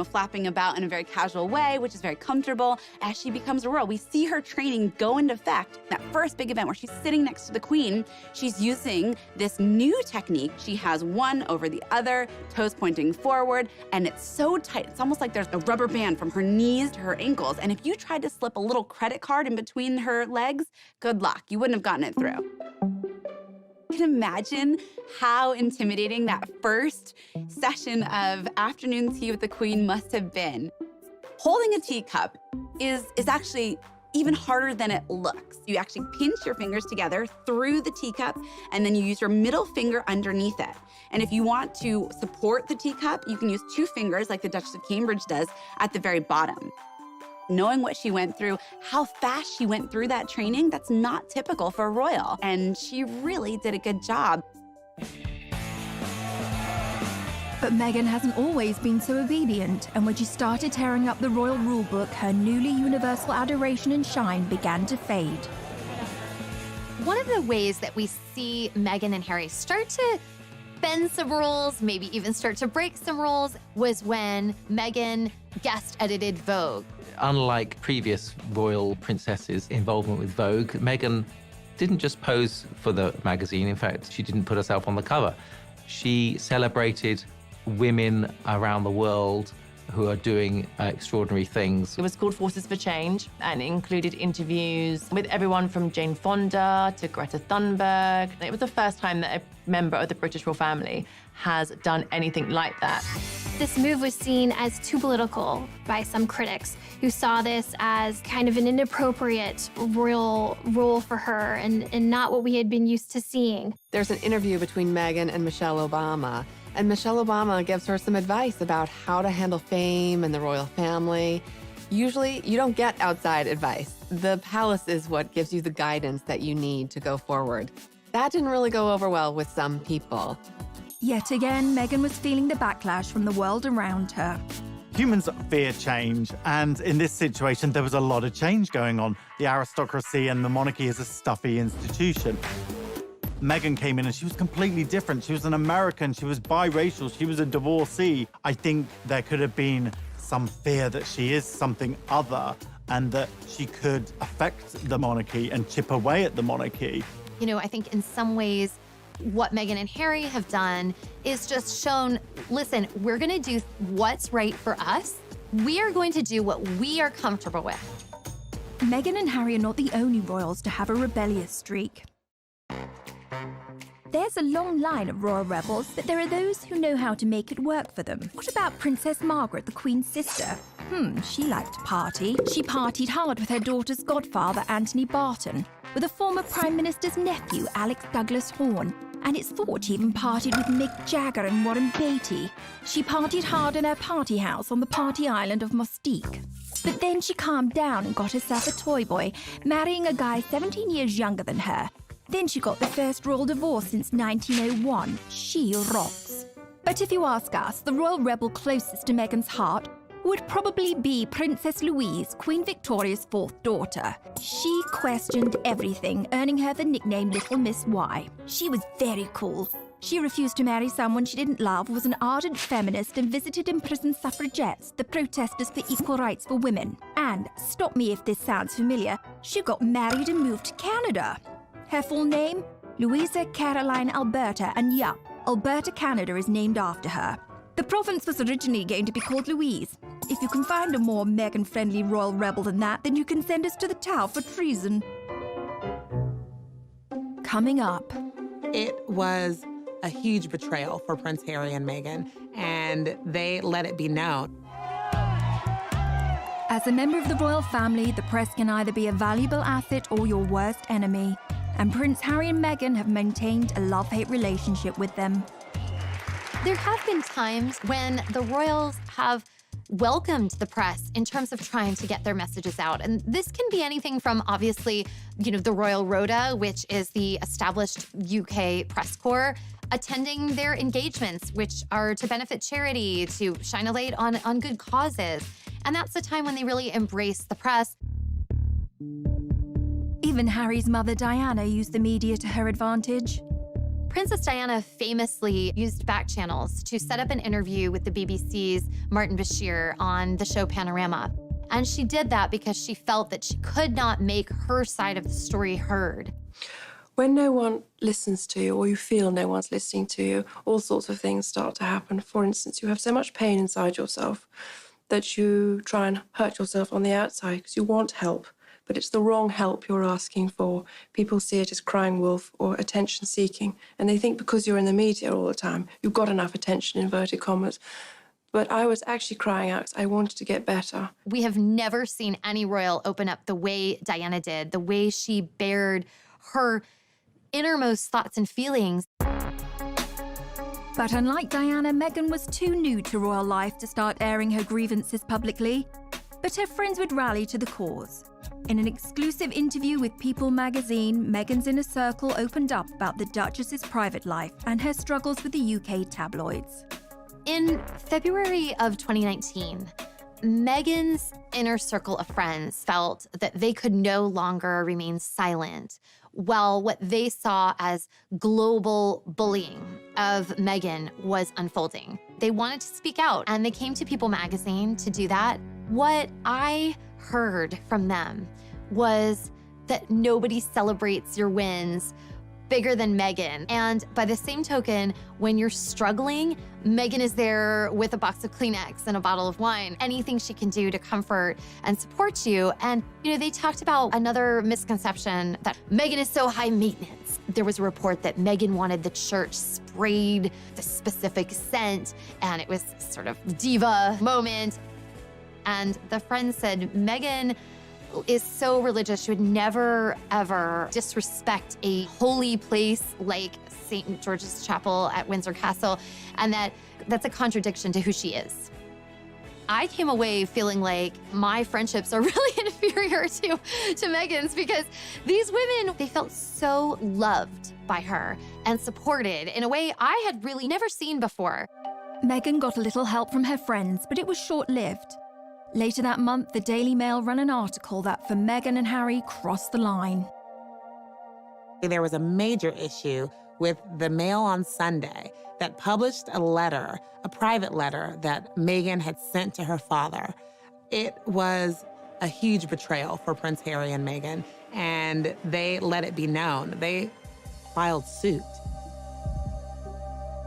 flapping about in a very casual way, which is very comfortable. As she becomes a royal, we see her training go into effect. That first big event where she's sitting next to the Queen, she's using this new technique. She has one over the other, toes pointing forward, and it's so tight. It's almost like there's a rubber band from her knees to her ankles. And if you tried to slip a little credit card in between her legs, good luck. You wouldn't have gotten it through. You can imagine how intimidating that first session of afternoon tea with the Queen must have been. Holding a teacup is actually even harder than it looks. You actually pinch your fingers together through the teacup, and then you use your middle finger underneath it. And if you want to support the teacup, you can use 2 fingers like the Duchess of Cambridge does at the very bottom. Knowing what she went through, how fast she went through that training, that's not typical for a royal. And she really did a good job. But Meghan hasn't always been so obedient, and when she started tearing up the royal rulebook, her newly universal adoration and shine began to fade. One of the ways that we see Meghan and Harry start to bend some rules, maybe even start to break some rules, was when Meghan guest edited Vogue. Unlike previous royal princesses' involvement with Vogue, Meghan didn't just pose for the magazine. In fact, she didn't put herself on the cover. She celebrated women around the world who are doing extraordinary things. It was called Forces for Change and included interviews with everyone from Jane Fonda to Greta Thunberg. It was the first time that a member of the British royal family has done anything like that. This move was seen as too political by some critics who saw this as kind of an inappropriate royal role for her and not what we had been used to seeing. There's an interview between Meghan and Michelle Obama, and Michelle Obama gives her some advice about how to handle fame and the royal family. Usually, you don't get outside advice. The palace is what gives you the guidance that you need to go forward. That didn't really go over well with some people. Yet again, Meghan was feeling the backlash from the world around her. Humans fear change, and in this situation, there was a lot of change going on. The aristocracy and the monarchy is a stuffy institution. Meghan came in and she was completely different. She was an American, she was biracial, she was a divorcee. I think there could have been some fear that she is something other and that she could affect the monarchy and chip away at the monarchy. You know, I think in some ways, what Meghan and Harry have done is just shown, listen, we're gonna do what's right for us. We are going to do what we are comfortable with. Meghan and Harry are not the only royals to have a rebellious streak. There's a long line of royal rebels, but there are those who know how to make it work for them. What about Princess Margaret, the Queen's sister? She liked to party. She partied hard with her daughter's godfather, Anthony Barton, with a former Prime Minister's nephew, Alex Douglas Horne, and it's thought she even partied with Mick Jagger and Warren Beatty. She partied hard in her party house on the party island of Mustique. But then she calmed down and got herself a toy boy, marrying a guy 17 years younger than her. Then she got the first royal divorce since 1901. She rocks. But if you ask us, the royal rebel closest to Meghan's heart would probably be Princess Louise, Queen Victoria's fourth daughter. She questioned everything, earning her the nickname Little Miss Y. She was very cool. She refused to marry someone she didn't love, was an ardent feminist, and visited imprisoned suffragettes, the protesters for equal rights for women. And, stop me if this sounds familiar, she got married and moved to Canada. Her full name? Louisa Caroline Alberta, and yup, Alberta, Canada is named after her. The province was originally going to be called Louise. If you can find a more Meghan-friendly royal rebel than that, then you can send us to the Tower for treason. Coming up. It was a huge betrayal for Prince Harry and Meghan, and they let it be known. As a member of the royal family, the press can either be a valuable asset or your worst enemy. And Prince Harry and Meghan have maintained a love-hate relationship with them. There have been times when the royals have welcomed the press in terms of trying to get their messages out. And this can be anything from, obviously, the Royal Rota, which is the established UK press corps, attending their engagements, which are to benefit charity, to shine a light on good causes. And that's the time when they really embrace the press. Even Harry's mother, Diana, used the media to her advantage. Princess Diana famously used back channels to set up an interview with the BBC's Martin Bashir on the show Panorama. And she did that because she felt that she could not make her side of the story heard. When no one listens to you, or you feel no one's listening to you, all sorts of things start to happen. For instance, you have so much pain inside yourself that you try and hurt yourself on the outside because you want help, but it's the wrong help you're asking for. People see it as crying wolf or attention seeking, and they think because you're in the media all the time, you've got enough attention, inverted commas. But I was actually crying out because I wanted to get better. We have never seen any royal open up the way Diana did, the way she bared her innermost thoughts and feelings. But unlike Diana, Meghan was too new to royal life to start airing her grievances publicly. But her friends would rally to the cause. In an exclusive interview with People magazine, Meghan's inner circle opened up about the Duchess's private life and her struggles with the UK tabloids. In February of 2019, Meghan's inner circle of friends felt that they could no longer remain silent while what they saw as global bullying of Meghan was unfolding. They wanted to speak out, and they came to People magazine to do that. What I heard from them was that nobody celebrates your wins bigger than Meghan. And by the same token, when you're struggling, Meghan is there with a box of Kleenex and a bottle of wine, anything she can do to comfort and support you. And, they talked about another misconception that Meghan is so high maintenance. There was a report that Meghan wanted the church sprayed the specific scent, and it was sort of diva moment. And the friend said, Meghan is so religious, she would never, ever disrespect a holy place like St. George's Chapel at Windsor Castle, and that's a contradiction to who she is. I came away feeling like my friendships are really inferior to Meghan's, because these women, they felt so loved by her and supported in a way I had really never seen before. Meghan got a little help from her friends, but it was short-lived. Later that month, the Daily Mail ran an article that for Meghan and Harry crossed the line. There was a major issue with the Mail on Sunday that published a letter, a private letter that Meghan had sent to her father. It was a huge betrayal for Prince Harry and Meghan, and they let it be known. They filed suit.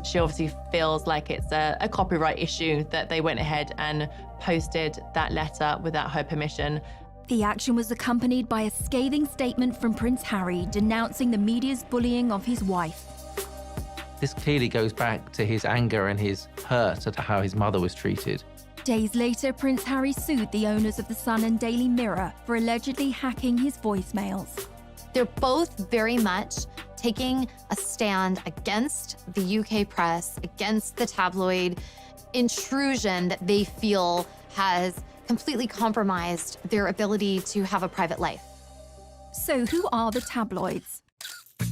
She obviously feels like it's a copyright issue that they went ahead and posted that letter without her permission. The action was accompanied by a scathing statement from Prince Harry denouncing the media's bullying of his wife. This clearly goes back to his anger and his hurt at how his mother was treated. Days later, Prince Harry sued the owners of The Sun and Daily Mirror for allegedly hacking his voicemails. They're both very much taking a stand against the UK press, against the tabloid intrusion that they feel has completely compromised their ability to have a private life. So who are the tabloids?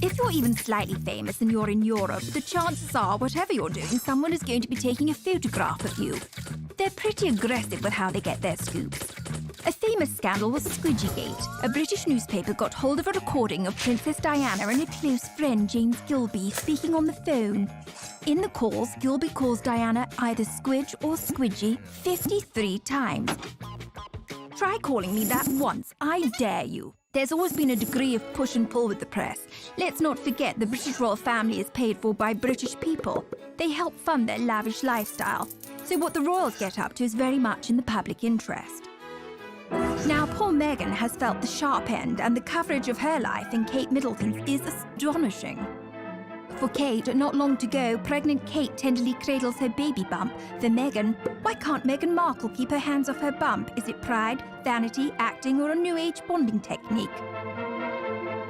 If you're even slightly famous and you're in Europe, the chances are, whatever you're doing, someone is going to be taking a photograph of you. They're pretty aggressive with how they get their scoops. A famous scandal was Squidgygate. A British newspaper got hold of a recording of Princess Diana and her close friend James Gilby speaking on the phone. In the calls, Gilby calls Diana either Squidge or Squidgy 53 times. Try calling me that once, I dare you. There's always been a degree of push and pull with the press. Let's not forget the British royal family is paid for by British people. They help fund their lavish lifestyle. So what the royals get up to is very much in the public interest. Now, poor Meghan has felt the sharp end, and the coverage of her life in Kate Middleton's is astonishing. For Kate, not long to go, pregnant Kate tenderly cradles her baby bump. For Meghan, why can't Meghan Markle keep her hands off her bump? Is it pride, vanity, acting, or a new age bonding technique?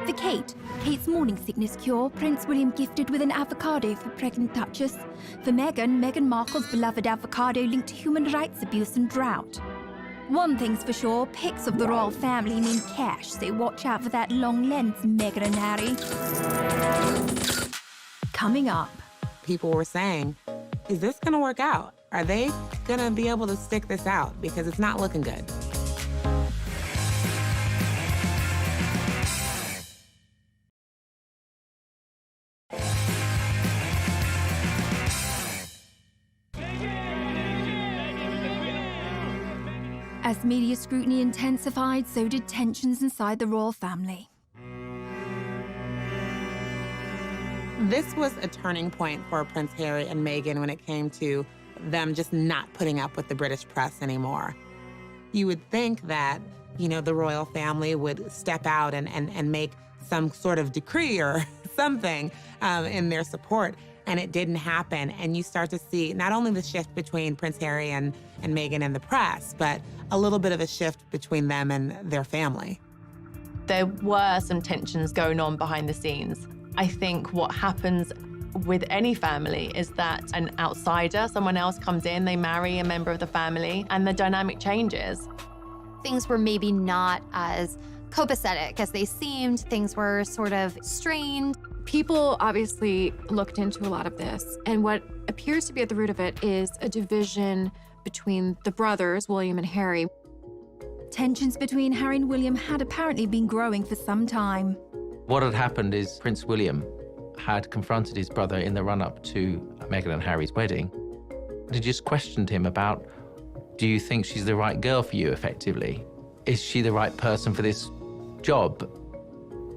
For Kate, Kate's morning sickness cure, Prince William gifted with an avocado for pregnant Duchess. For Meghan, Meghan Markle's beloved avocado linked to human rights abuse and drought. One thing's for sure, pics of the royal family mean cash, so watch out for that long lens, Meghan and Harry. Coming up. People were saying, is this gonna work out? Are they gonna be able to stick this out? Because it's not looking good. As media scrutiny intensified, so did tensions inside the royal family. This was a turning point for Prince Harry and Meghan when it came to them just not putting up with the British press anymore. You would think that, you know, the royal family would step out and make some sort of decree or something in their support, and it didn't happen. And you start to see not only the shift between Prince Harry and Meghan and the press, but a little bit of a shift between them and their family. There were some tensions going on behind the scenes. I think what happens with any family is that an outsider, someone else comes in, they marry a member of the family, and the dynamic changes. Things were maybe not as copacetic as they seemed. Things were sort of strained. People obviously looked into a lot of this, and what appears to be at the root of it is a division between the brothers, William and Harry. Tensions between Harry and William had apparently been growing for some time. What had happened is Prince William had confronted his brother in the run-up to Meghan and Harry's wedding. He just questioned him about, do you think she's the right girl for you, effectively? Is she the right person for this job?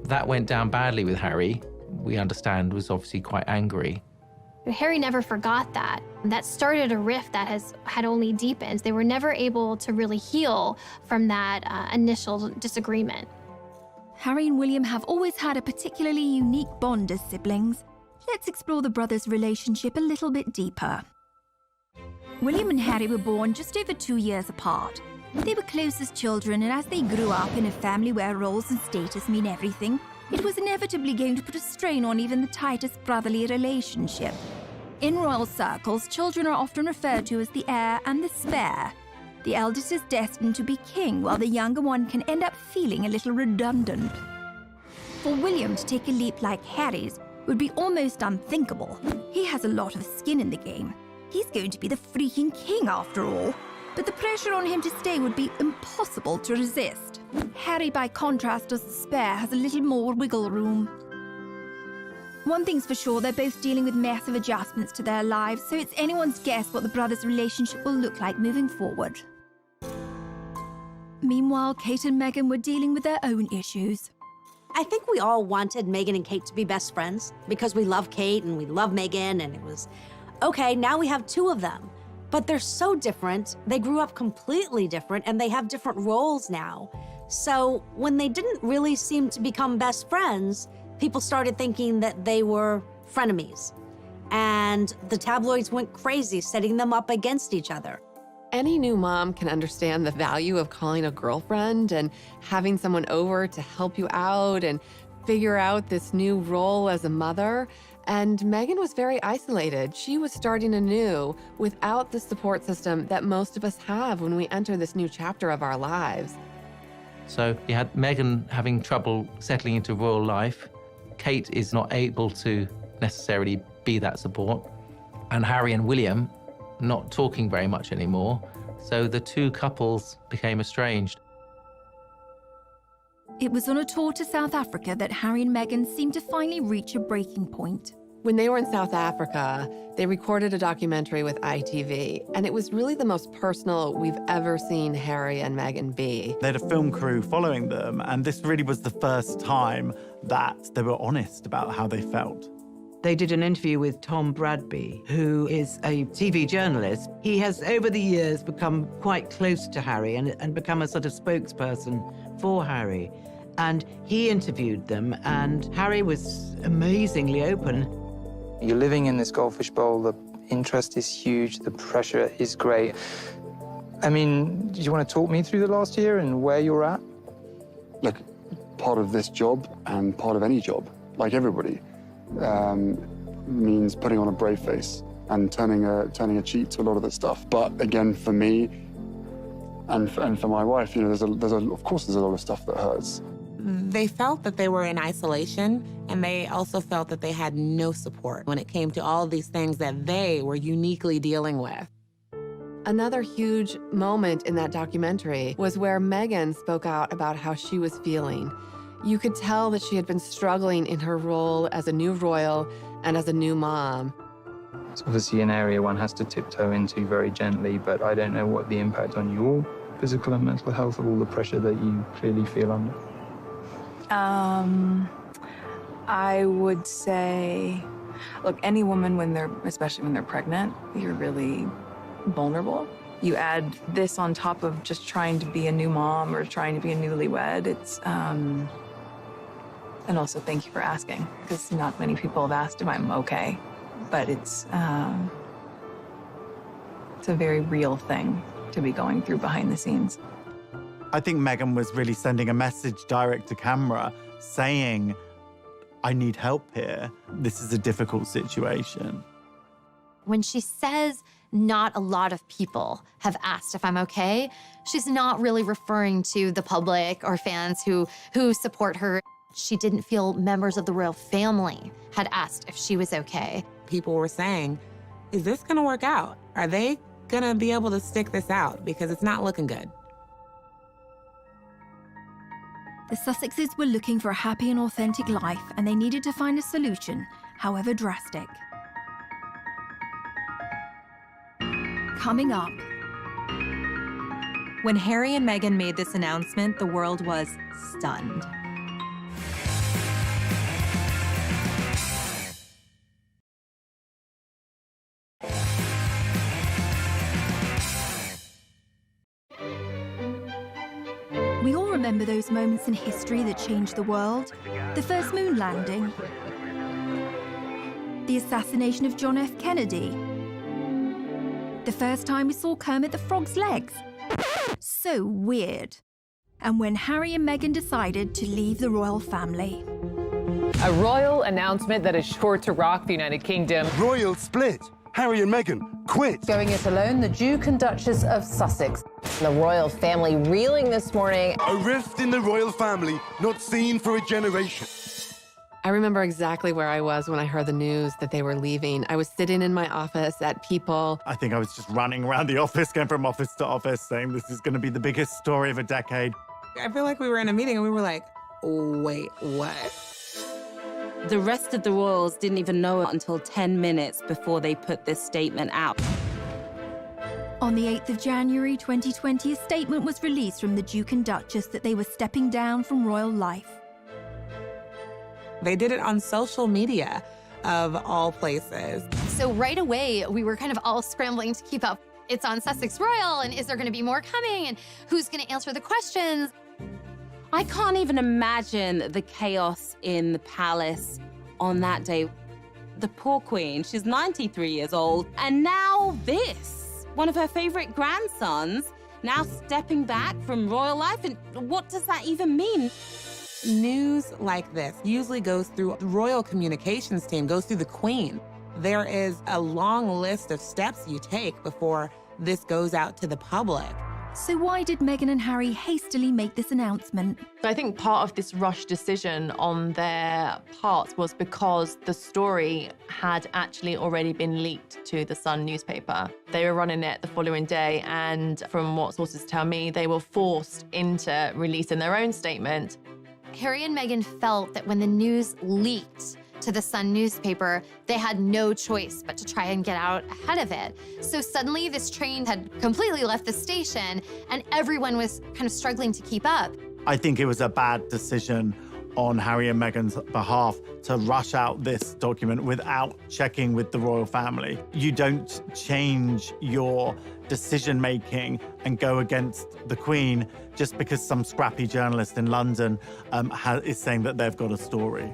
That went down badly with Harry. We understand was obviously quite angry. Harry never forgot that. That started a rift that had only deepened. They were never able to really heal from that initial disagreement. Harry and William have always had a particularly unique bond as siblings. Let's explore the brothers' relationship a little bit deeper. William and Harry were born just over 2 years apart. They were close as children, and as they grew up in a family where roles and status mean everything, it was inevitably going to put a strain on even the tightest brotherly relationship. In royal circles, children are often referred to as the heir and the spare. The eldest is destined to be king, while the younger one can end up feeling a little redundant. For William to take a leap like Harry's would be almost unthinkable. He has a lot of skin in the game. He's going to be the freaking king after all. But the pressure on him to stay would be impossible to resist. Harry, by contrast, as the spare, has a little more wiggle room. One thing's for sure, they're both dealing with massive adjustments to their lives, so it's anyone's guess what the brothers' relationship will look like moving forward. Meanwhile, Kate and Meghan were dealing with their own issues. I think we all wanted Meghan and Kate to be best friends because we love Kate and we love Meghan, and it was, okay, now we have two of them. But they're so different. They grew up completely different, and they have different roles now. So when they didn't really seem to become best friends, people started thinking that they were frenemies. And the tabloids went crazy, setting them up against each other. Any new mom can understand the value of calling a girlfriend and having someone over to help you out and figure out this new role as a mother. And Meghan was very isolated. She was starting anew without the support system that most of us have when we enter this new chapter of our lives. So you had Meghan having trouble settling into royal life. Kate is not able to necessarily be that support, and Harry and William not talking very much anymore, so the two couples became estranged. It was on a tour to South Africa that Harry and Meghan seemed to finally reach a breaking point. When they were in South Africa, they recorded a documentary with ITV, and it was really the most personal we've ever seen Harry and Meghan be. They had a film crew following them, and this really was the first time that they were honest about how they felt. They did an interview with Tom Bradby, who is a TV journalist. He has, over the years, become quite close to Harry and become a sort of spokesperson for Harry. And he interviewed them, and Harry was amazingly open. You're living in this goldfish bowl, the interest is huge, the pressure is great. I mean, do you want to talk me through the last year and where you're at? Look, part of this job and part of any job, like everybody, means putting on a brave face and turning a cheek to a lot of this stuff. But again, for me and for my wife, you know, of course there's a lot of stuff that hurts. They felt that they were in isolation, and they also felt that they had no support when it came to all of these things that they were uniquely dealing with. Another huge moment in that documentary was where Meghan spoke out about how she was feeling. You could tell that she had been struggling in her role as a new royal and as a new mom. It's obviously an area one has to tiptoe into very gently, but I don't know what the impact on your physical and mental health of all the pressure that you clearly feel under. I would say, look, any woman, especially when they're pregnant, you're really vulnerable. You add this on top of just trying to be a new mom or trying to be a newlywed. And also thank you for asking, because not many people have asked if I'm okay, but it's a very real thing to be going through behind the scenes. I think Meghan was really sending a message direct to camera saying, I need help here. This is a difficult situation. When she says not a lot of people have asked if I'm okay, she's not really referring to the public or fans who support her. She didn't feel members of the royal family had asked if she was okay. People were saying, is this gonna work out? Are they gonna be able to stick this out? Because it's not looking good. The Sussexes were looking for a happy and authentic life, and they needed to find a solution, however drastic. Coming up. When Harry and Meghan made this announcement, the world was stunned. We all remember those moments in history that changed the world. The first moon landing. The assassination of John F. Kennedy. The first time we saw Kermit the Frog's legs. So weird. And when Harry and Meghan decided to leave the royal family. A royal announcement that is sure to rock the United Kingdom. Royal split. Harry and Meghan quit. Going it alone, the Duke and Duchess of Sussex. The royal family reeling this morning. A rift in the royal family not seen for a generation. I remember exactly where I was when I heard the news that they were leaving. I was sitting in my office at People. I think I was just running around the office, going from office to office, saying this is going to be the biggest story of a decade. I feel like we were in a meeting and we were like, wait, what? The rest of the royals didn't even know until 10 minutes before they put this statement out. On the 8th of January 2020, a statement was released from the Duke and Duchess that they were stepping down from royal life. They did it on social media, of all places. So right away, we were kind of all scrambling to keep up. It's on Sussex Royal, and is there going to be more coming? And who's going to answer the questions? I can't even imagine the chaos in the palace on that day. The poor queen, she's 93 years old, and now this. One of her favorite grandsons now stepping back from royal life, and what does that even mean? News like this usually goes through the royal communications team, goes through the queen. There is a long list of steps you take before this goes out to the public. So why did Meghan and Harry hastily make this announcement? I think part of this rush decision on their parts was because the story had actually already been leaked to the Sun newspaper. They were running it the following day, and from what sources tell me, they were forced into releasing their own statement. Harry and Meghan felt that when the news leaked to the Sun newspaper, they had no choice but to try and get out ahead of it. So suddenly this train had completely left the station and everyone was kind of struggling to keep up. I think it was a bad decision on Harry and Meghan's behalf to rush out this document without checking with the royal family. You don't change your decision-making and go against the Queen just because some scrappy journalist in London is saying that they've got a story.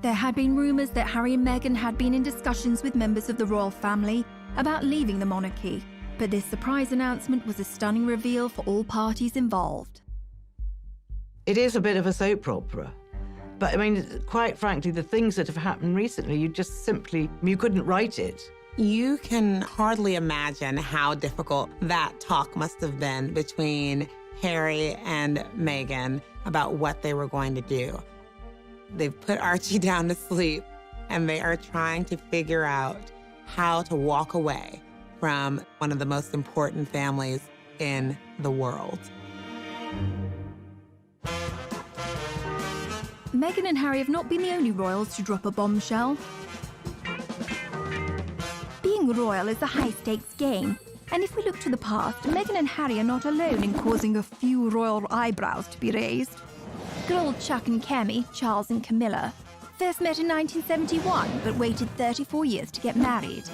There had been rumours that Harry and Meghan had been in discussions with members of the royal family about leaving the monarchy, but this surprise announcement was a stunning reveal for all parties involved. It is a bit of a soap opera. But I mean, quite frankly, the things that have happened recently, you couldn't write it. You can hardly imagine how difficult that talk must have been between Harry and Meghan about what they were going to do. They've put Archie down to sleep, and they are trying to figure out how to walk away from one of the most important families in the world. Meghan and Harry have not been the only royals to drop a bombshell. Being royal is a high-stakes game, and if we look to the past, Meghan and Harry are not alone in causing a few royal eyebrows to be raised. Good old Chuck and Cammy, Charles and Camilla, first met in 1971, but waited 34 years to get married.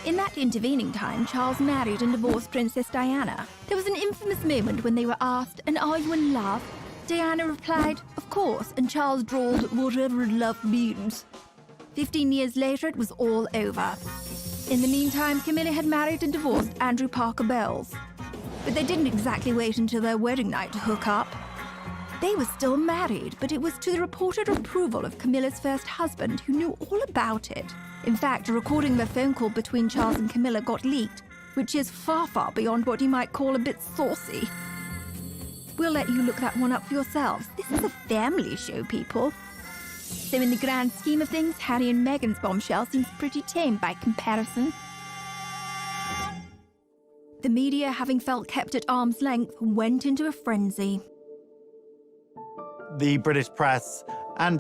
In that intervening time, Charles married and divorced Princess Diana. There was an infamous moment when they were asked, "And are you in love?" Diana replied, "Of course," and Charles drawled, "Whatever love means." 15 years later, it was all over. In the meantime, Camilla had married and divorced Andrew Parker Bowles. But they didn't exactly wait until their wedding night to hook up. They were still married, but it was to the reported approval of Camilla's first husband, who knew all about it. In fact, a recording of a phone call between Charles and Camilla got leaked, which is far, far beyond what you might call a bit saucy. We'll let you look that one up for yourselves. This is a family show, people. So in the grand scheme of things, Harry and Meghan's bombshell seems pretty tame by comparison. The media, having felt kept at arm's length, went into a frenzy. The British press and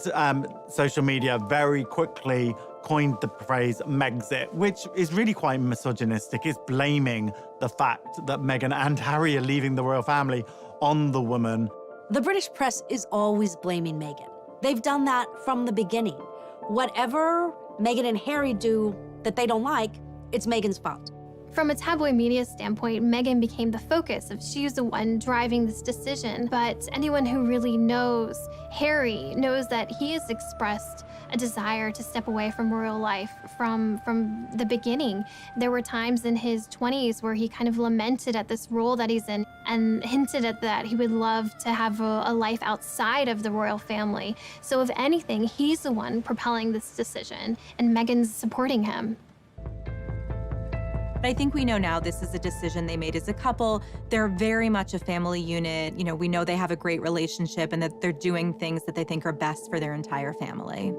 social media very quickly coined the phrase Megxit, which is really quite misogynistic. It's blaming the fact that Meghan and Harry are leaving the royal family on the woman. The British press is always blaming Meghan. They've done that from the beginning. Whatever Meghan and Harry do that they don't like, it's Meghan's fault. From a tabloid media standpoint, Meghan became the focus of she's the one driving this decision. But anyone who really knows Harry knows that he has expressed a desire to step away from royal life from the beginning. There were times in his 20s where he kind of lamented at this role that he's in and hinted at that he would love to have a life outside of the royal family. So if anything, he's the one propelling this decision, and Meghan's supporting him. But I think we know now this is a decision they made as a couple. They're very much a family unit. You know, we know they have a great relationship and that they're doing things that they think are best for their entire family.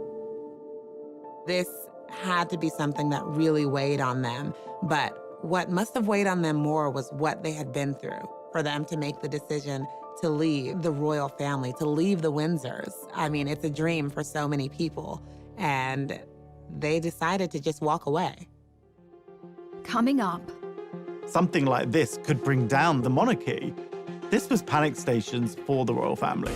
This had to be something that really weighed on them. But what must have weighed on them more was what they had been through for them to make the decision to leave the royal family, to leave the Windsors. I mean, it's a dream for so many people. And they decided to just walk away. Coming up. Something like this could bring down the monarchy. This was panic stations for the royal family.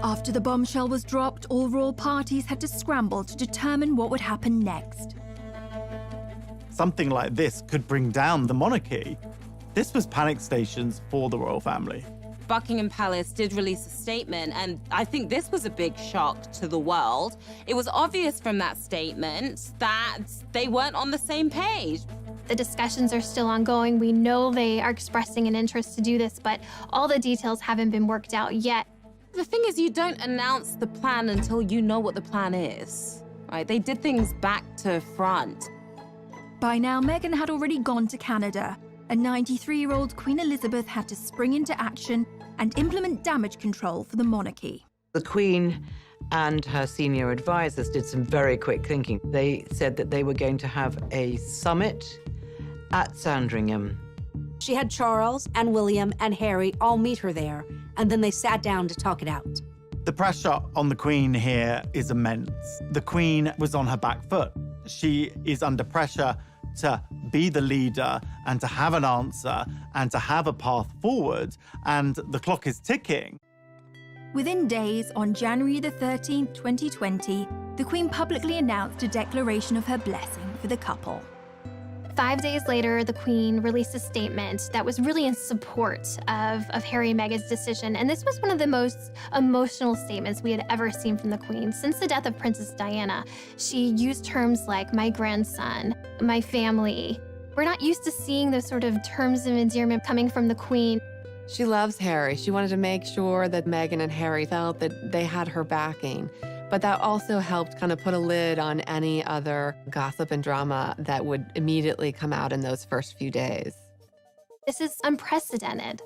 After the bombshell was dropped, all royal parties had to scramble to determine what would happen next. Something like this could bring down the monarchy. This was panic stations for the royal family. Buckingham Palace did release a statement, and I think this was a big shock to the world. It was obvious from that statement that they weren't on the same page. The discussions are still ongoing. We know they are expressing an interest to do this, but all the details haven't been worked out yet. The thing is, you don't announce the plan until you know what the plan is, right? They did things back to front. By now, Meghan had already gone to Canada, and 93-year-old Queen Elizabeth had to spring into action and implement damage control for the monarchy. The Queen and her senior advisors did some very quick thinking. They said that they were going to have a summit at Sandringham. She had Charles and William and Harry all meet her there, and then they sat down to talk it out. The pressure on the Queen here is immense. The Queen was on her back foot. She is under pressure to be the leader and to have an answer and to have a path forward, and the clock is ticking. Within days, on January the 13th, 2020, the Queen publicly announced a declaration of her blessing for the couple. 5 days later, the Queen released a statement that was really in support of Harry and Meghan's decision. And this was one of the most emotional statements we had ever seen from the Queen. Since the death of Princess Diana, she used terms like my grandson, my family. We're not used to seeing those sort of terms of endearment coming from the Queen. She loves Harry. She wanted to make sure that Meghan and Harry felt that they had her backing. But that also helped kind of put a lid on any other gossip and drama that would immediately come out in those first few days. This is unprecedented.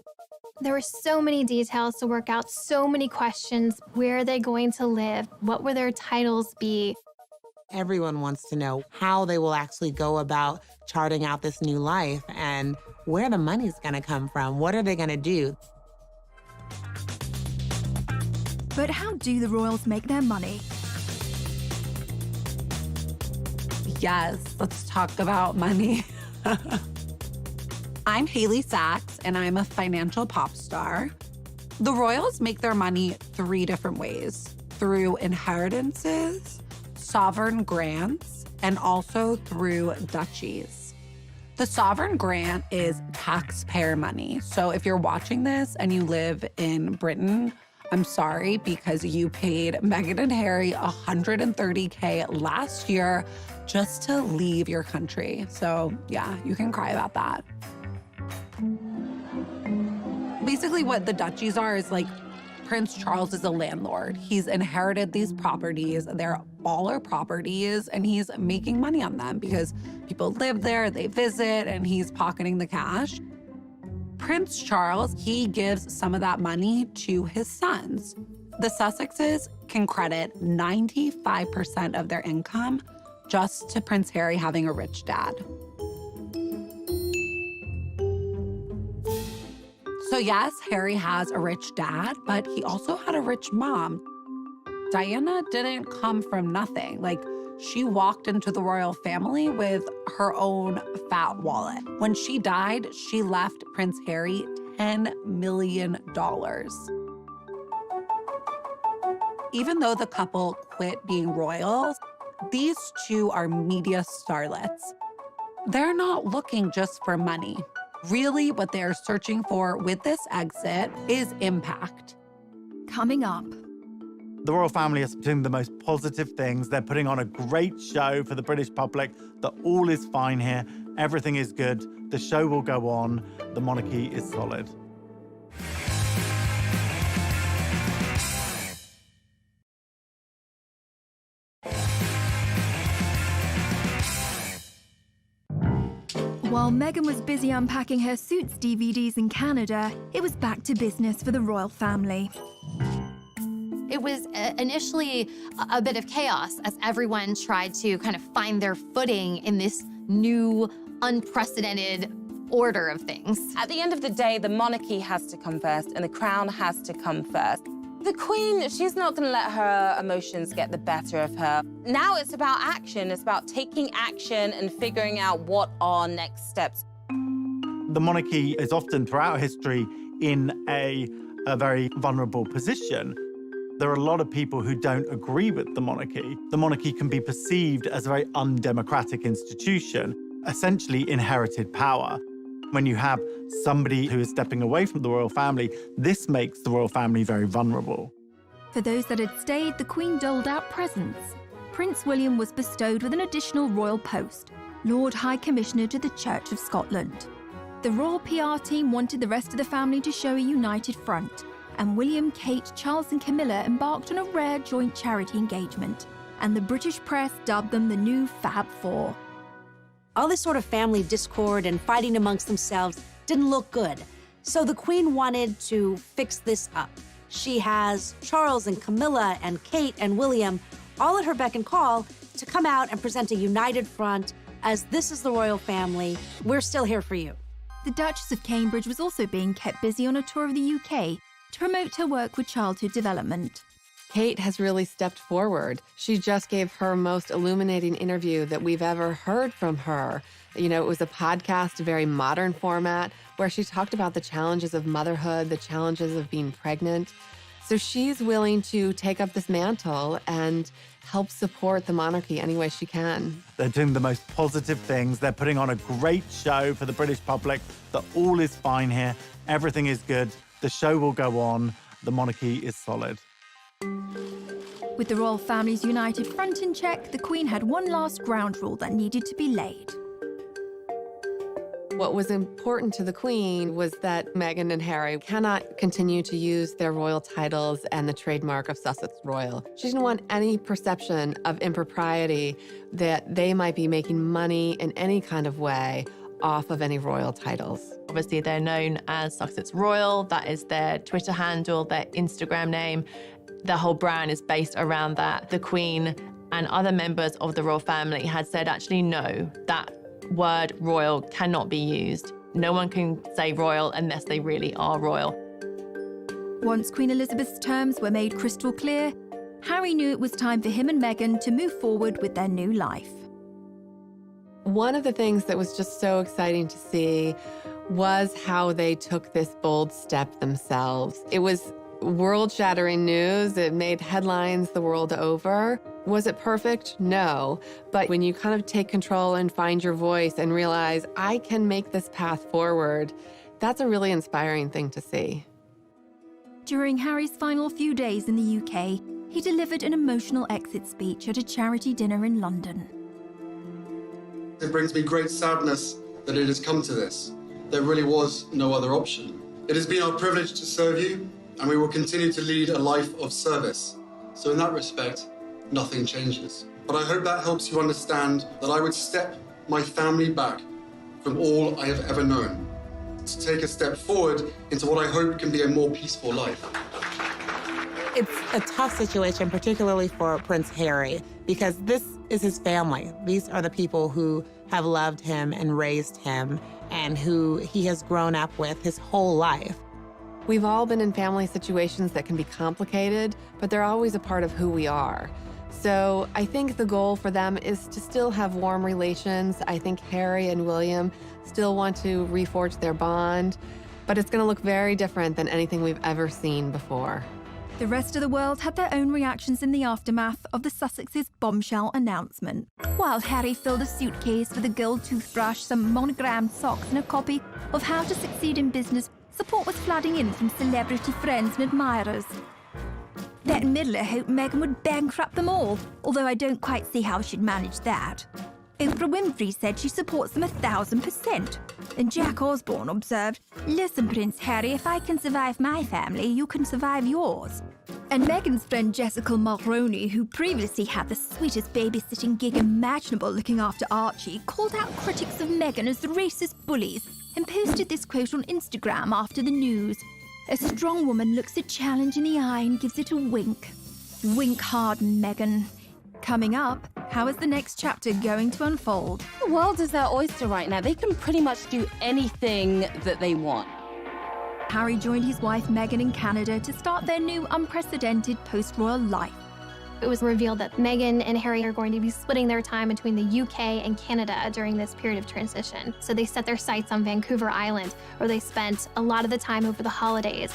There were so many details to work out, so many questions. Where are they going to live? What will their titles be? Everyone wants to know how they will actually go about charting out this new life and where the money's gonna come from. What are they gonna do? But how do the royals make their money? Yes, let's talk about money. I'm Haley Sachs, and I'm a financial pop star. The royals make their money 3 different ways: through inheritances, sovereign grants, and also through duchies. The sovereign grant is taxpayer money. So if you're watching this and you live in Britain, I'm sorry, because you paid Meghan and Harry $130K last year just to leave your country. So yeah, you can cry about that. Basically what the duchies are is like Prince Charles is a landlord. He's inherited these properties. They're all our properties, and he's making money on them because people live there, they visit, and he's pocketing the cash. Prince Charles, he gives some of that money to his sons. The Sussexes can credit 95% of their income just to Prince Harry having a rich dad. So yes, Harry has a rich dad, but he also had a rich mom. Diana didn't come from nothing. Like, she walked into the royal family with her own fat wallet. When she died, she left Prince Harry $10 million. Even though the couple quit being royals, these two are media starlets. They're not looking just for money. Really, what they're searching for with this exit is impact. Coming up. The royal family are doing the most positive things. They're putting on a great show for the British public that all is fine here. Everything is good. The show will go on. The monarchy is solid. While Meghan was busy unpacking her Suits DVDs in Canada, it was back to business for the royal family. It was initially a bit of chaos as everyone tried to kind of find their footing in this new, unprecedented order of things. At the end of the day, the monarchy has to come first and the crown has to come first. The Queen, she's not going to let her emotions get the better of her. Now it's about action. It's about taking action and figuring out what are next steps. The monarchy is often, throughout history, in a very vulnerable position. There are a lot of people who don't agree with the monarchy. The monarchy can be perceived as a very undemocratic institution, essentially inherited power. When you have somebody who is stepping away from the royal family, this makes the royal family very vulnerable. For those that had stayed, the Queen doled out presents. Prince William was bestowed with an additional royal post, Lord High Commissioner to the Church of Scotland. The royal PR team wanted the rest of the family to show a united front, and William, Kate, Charles and Camilla embarked on a rare joint charity engagement, and the British press dubbed them the new Fab Four. All this sort of family discord and fighting amongst themselves didn't look good, so the Queen wanted to fix this up. She has Charles and Camilla and Kate and William all at her beck and call to come out and present a united front as this is the royal family. We're still here for you. The Duchess of Cambridge was also being kept busy on a tour of the UK to promote her work with childhood development. Kate has really stepped forward. She just gave her most illuminating interview that we've ever heard from her. You know, it was a podcast, a very modern format, where she talked about the challenges of motherhood, the challenges of being pregnant. So she's willing to take up this mantle and help support the monarchy any way she can. They're doing the most positive things. They're putting on a great show for the British public, that all is fine here, everything is good, the show will go on, the monarchy is solid. With the royal family's united front in check, the Queen had one last ground rule that needed to be laid. What was important to the Queen was that Meghan and Harry cannot continue to use their royal titles and the trademark of Sussex Royal. She didn't want any perception of impropriety that they might be making money in any kind of way off of any royal titles. Obviously, they're known as Sussex Royal. That is their Twitter handle, their Instagram name. The whole brand is based around that. The Queen and other members of the royal family had said, actually, no, that word royal cannot be used. No one can say royal unless they really are royal. Once Queen Elizabeth's terms were made crystal clear, Harry knew it was time for him and Meghan to move forward with their new life. One of the things that was just so exciting to see was how they took this bold step themselves. It was world-shattering news. It made headlines the world over. Was it perfect? No. But when you kind of take control and find your voice and realize, I can make this path forward, that's a really inspiring thing to see. During Harry's final few days in the UK, he delivered an emotional exit speech at a charity dinner in London. It brings me great sadness that it has come to this. There really was no other option. It has been our privilege to serve you, and we will continue to lead a life of service. So in that respect, nothing changes. But I hope that helps you understand that I would step my family back from all I have ever known, to take a step forward into what I hope can be a more peaceful life. It's a tough situation, particularly for Prince Harry, because this is his family. These are the people who have loved him and raised him and who he has grown up with his whole life. We've all been in family situations that can be complicated, but they're always a part of who we are. So I think the goal for them is to still have warm relations. I think Harry and William still want to reforge their bond, but it's going to look very different than anything we've ever seen before. The rest of the world had their own reactions in the aftermath of the Sussex's bombshell announcement. While Harry filled a suitcase with a gold toothbrush, some monogrammed socks, and a copy of How to Succeed in Business, support was flooding in from celebrity friends and admirers. Bette Midler hoped Meghan would bankrupt them all, although I don't quite see how she'd manage that. Oprah Winfrey said she supports them 1,000%. And Jack Osborne observed, "Listen, Prince Harry, if I can survive my family, you can survive yours." And Meghan's friend Jessica Mulroney, who previously had the sweetest babysitting gig imaginable looking after Archie, called out critics of Meghan as racist bullies and posted this quote on Instagram after the news. "A strong woman looks a challenge in the eye and gives it a wink. Wink hard, Meghan." Coming up, how is the next chapter going to unfold? The world is their oyster right now. They can pretty much do anything that they want. Harry joined his wife Meghan in Canada to start their new unprecedented post-royal life. It was revealed that Meghan and Harry are going to be splitting their time between the UK and Canada during this period of transition. So they set their sights on Vancouver Island, where they spent a lot of the time over the holidays.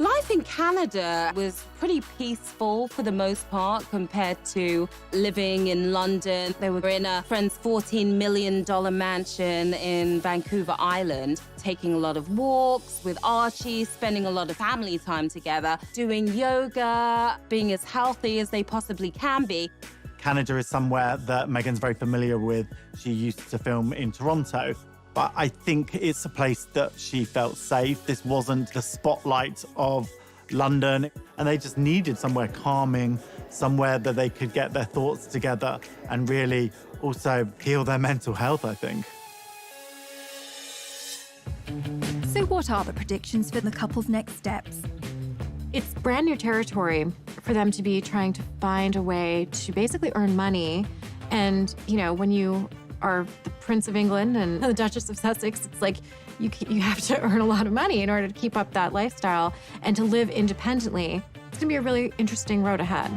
Life in Canada was pretty peaceful for the most part compared to living in London. They were in a friend's $14 million mansion in Vancouver Island, taking a lot of walks with Archie, spending a lot of family time together, doing yoga, being as healthy as they possibly can be. Canada is somewhere that Meghan's very familiar with. She used to film in Toronto. But I think it's a place that she felt safe. This wasn't the spotlight of London, and they just needed somewhere calming, somewhere that they could get their thoughts together and really also heal their mental health, I think. So what are the predictions for the couple's next steps? It's brand new territory for them to be trying to find a way to basically earn money. And, you know, when you are the Prince of England and the Duchess of Sussex, it's like you have to earn a lot of money in order to keep up that lifestyle and to live independently. It's gonna be a really interesting road ahead.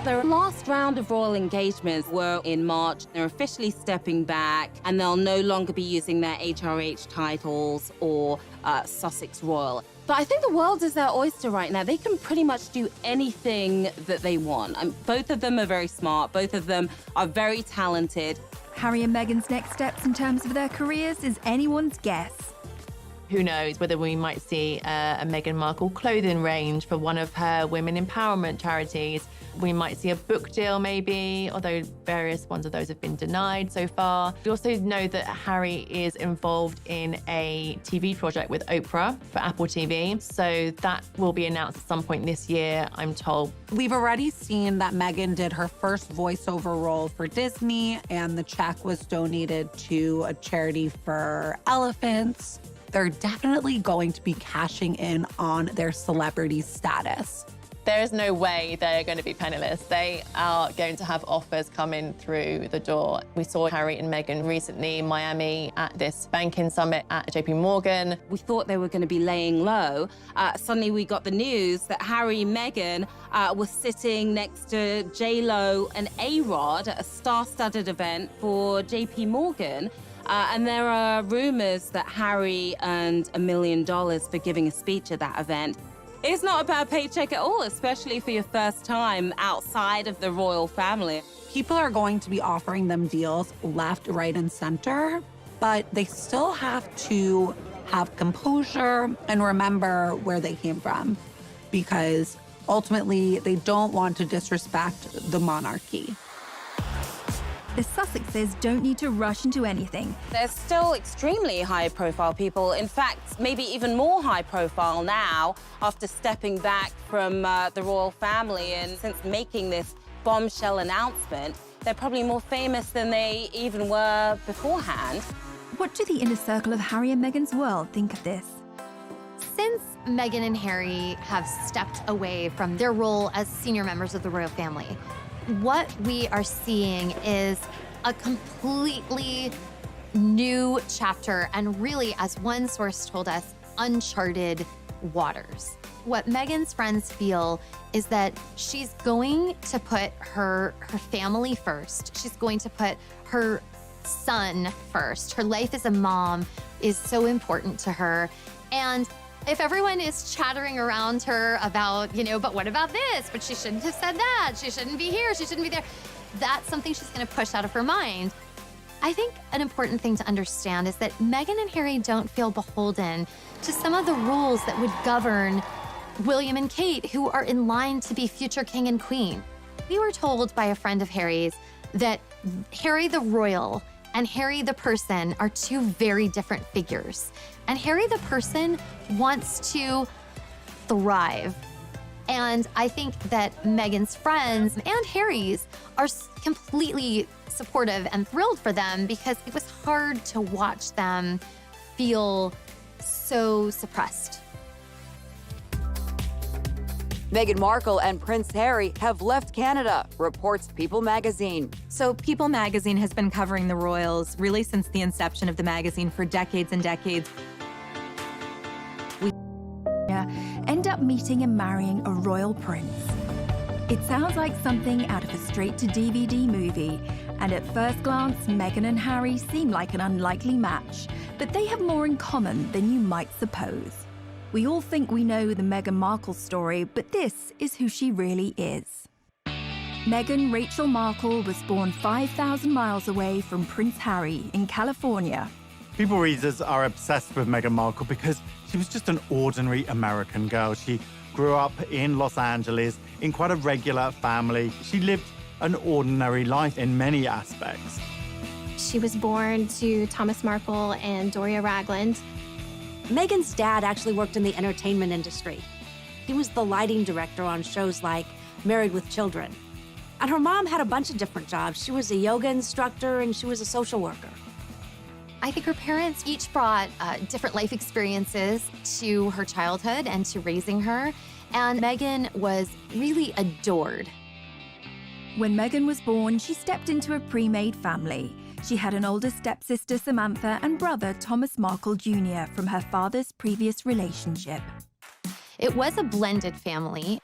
Their last round of royal engagements were in March. They're officially stepping back, and they'll no longer be using their HRH titles or Sussex Royal. But I think the world is their oyster right now. They can pretty much do anything that they want. Both of them are very smart. Both of them are very talented. Harry and Meghan's next steps in terms of their careers is anyone's guess. Who knows whether we might see a Meghan Markle clothing range for one of her women empowerment charities. We might see a book deal maybe, although various ones of those have been denied so far. We also know that Harry is involved in a TV project with Oprah for Apple TV. So that will be announced at some point this year, I'm told. We've already seen that Meghan did her first voiceover role for Disney, and the check was donated to a charity for elephants. They're definitely going to be cashing in on their celebrity status. There is no way they're going to be penniless. They are going to have offers coming through the door. We saw Harry and Meghan recently in Miami at this banking summit at JP Morgan. We thought they were going to be laying low. Suddenly we got the news that Harry and Meghan were sitting next to J-Lo and A-Rod at a star-studded event for JP Morgan. And there are rumors that Harry earned $1 million for giving a speech at that event. It's not a bad paycheck at all, especially for your first time outside of the royal family. People are going to be offering them deals left, right, and center, but they still have to have composure and remember where they came from, because ultimately they don't want to disrespect the monarchy. The Sussexes don't need to rush into anything. They're still extremely high-profile people. In fact, maybe even more high-profile now after stepping back from the royal family. And since making this bombshell announcement, they're probably more famous than they even were beforehand. What do the inner circle of Harry and Meghan's world think of this? Since Meghan and Harry have stepped away from their role as senior members of the royal family, what we are seeing is a completely new chapter, and really, as one source told us, uncharted waters. What Meghan's friends feel is that she's going to put her family first. She's going to put her son first. Her life as a mom is so important to her. And if everyone is chattering around her about, but what about this? But she shouldn't have said that. She shouldn't be here. She shouldn't be there. That's something she's going to push out of her mind. I think an important thing to understand is that Meghan and Harry don't feel beholden to some of the rules that would govern William and Kate, who are in line to be future king and queen. We were told by a friend of Harry's that Harry the royal and Harry the person are two very different figures. And Harry the person wants to thrive. And I think that Meghan's friends and Harry's are completely supportive and thrilled for them, because it was hard to watch them feel so suppressed. Meghan Markle and Prince Harry have left Canada, reports People magazine. So People magazine has been covering the royals really since the inception of the magazine for decades and decades. We end up meeting and marrying a royal prince. It sounds like something out of a straight-to-DVD movie, and at first glance, Meghan and Harry seem like an unlikely match, but they have more in common than you might suppose. We all think we know the Meghan Markle story, but this is who she really is. Meghan Rachel Markle was born 5,000 miles away from Prince Harry in California. People readers are obsessed with Meghan Markle because she was just an ordinary American girl. She grew up in Los Angeles in quite a regular family. She lived an ordinary life in many aspects. She was born to Thomas Markle and Doria Ragland. Meghan's dad actually worked in the entertainment industry. He was the lighting director on shows like Married with Children. And her mom had a bunch of different jobs. She was a yoga instructor and she was a social worker. I think her parents each brought different life experiences to her childhood and to raising her, and Meghan was really adored. When Meghan was born, she stepped into a pre-made family. She had an older stepsister, Samantha, and brother, Thomas Markle Jr., from her father's previous relationship. It was a blended family.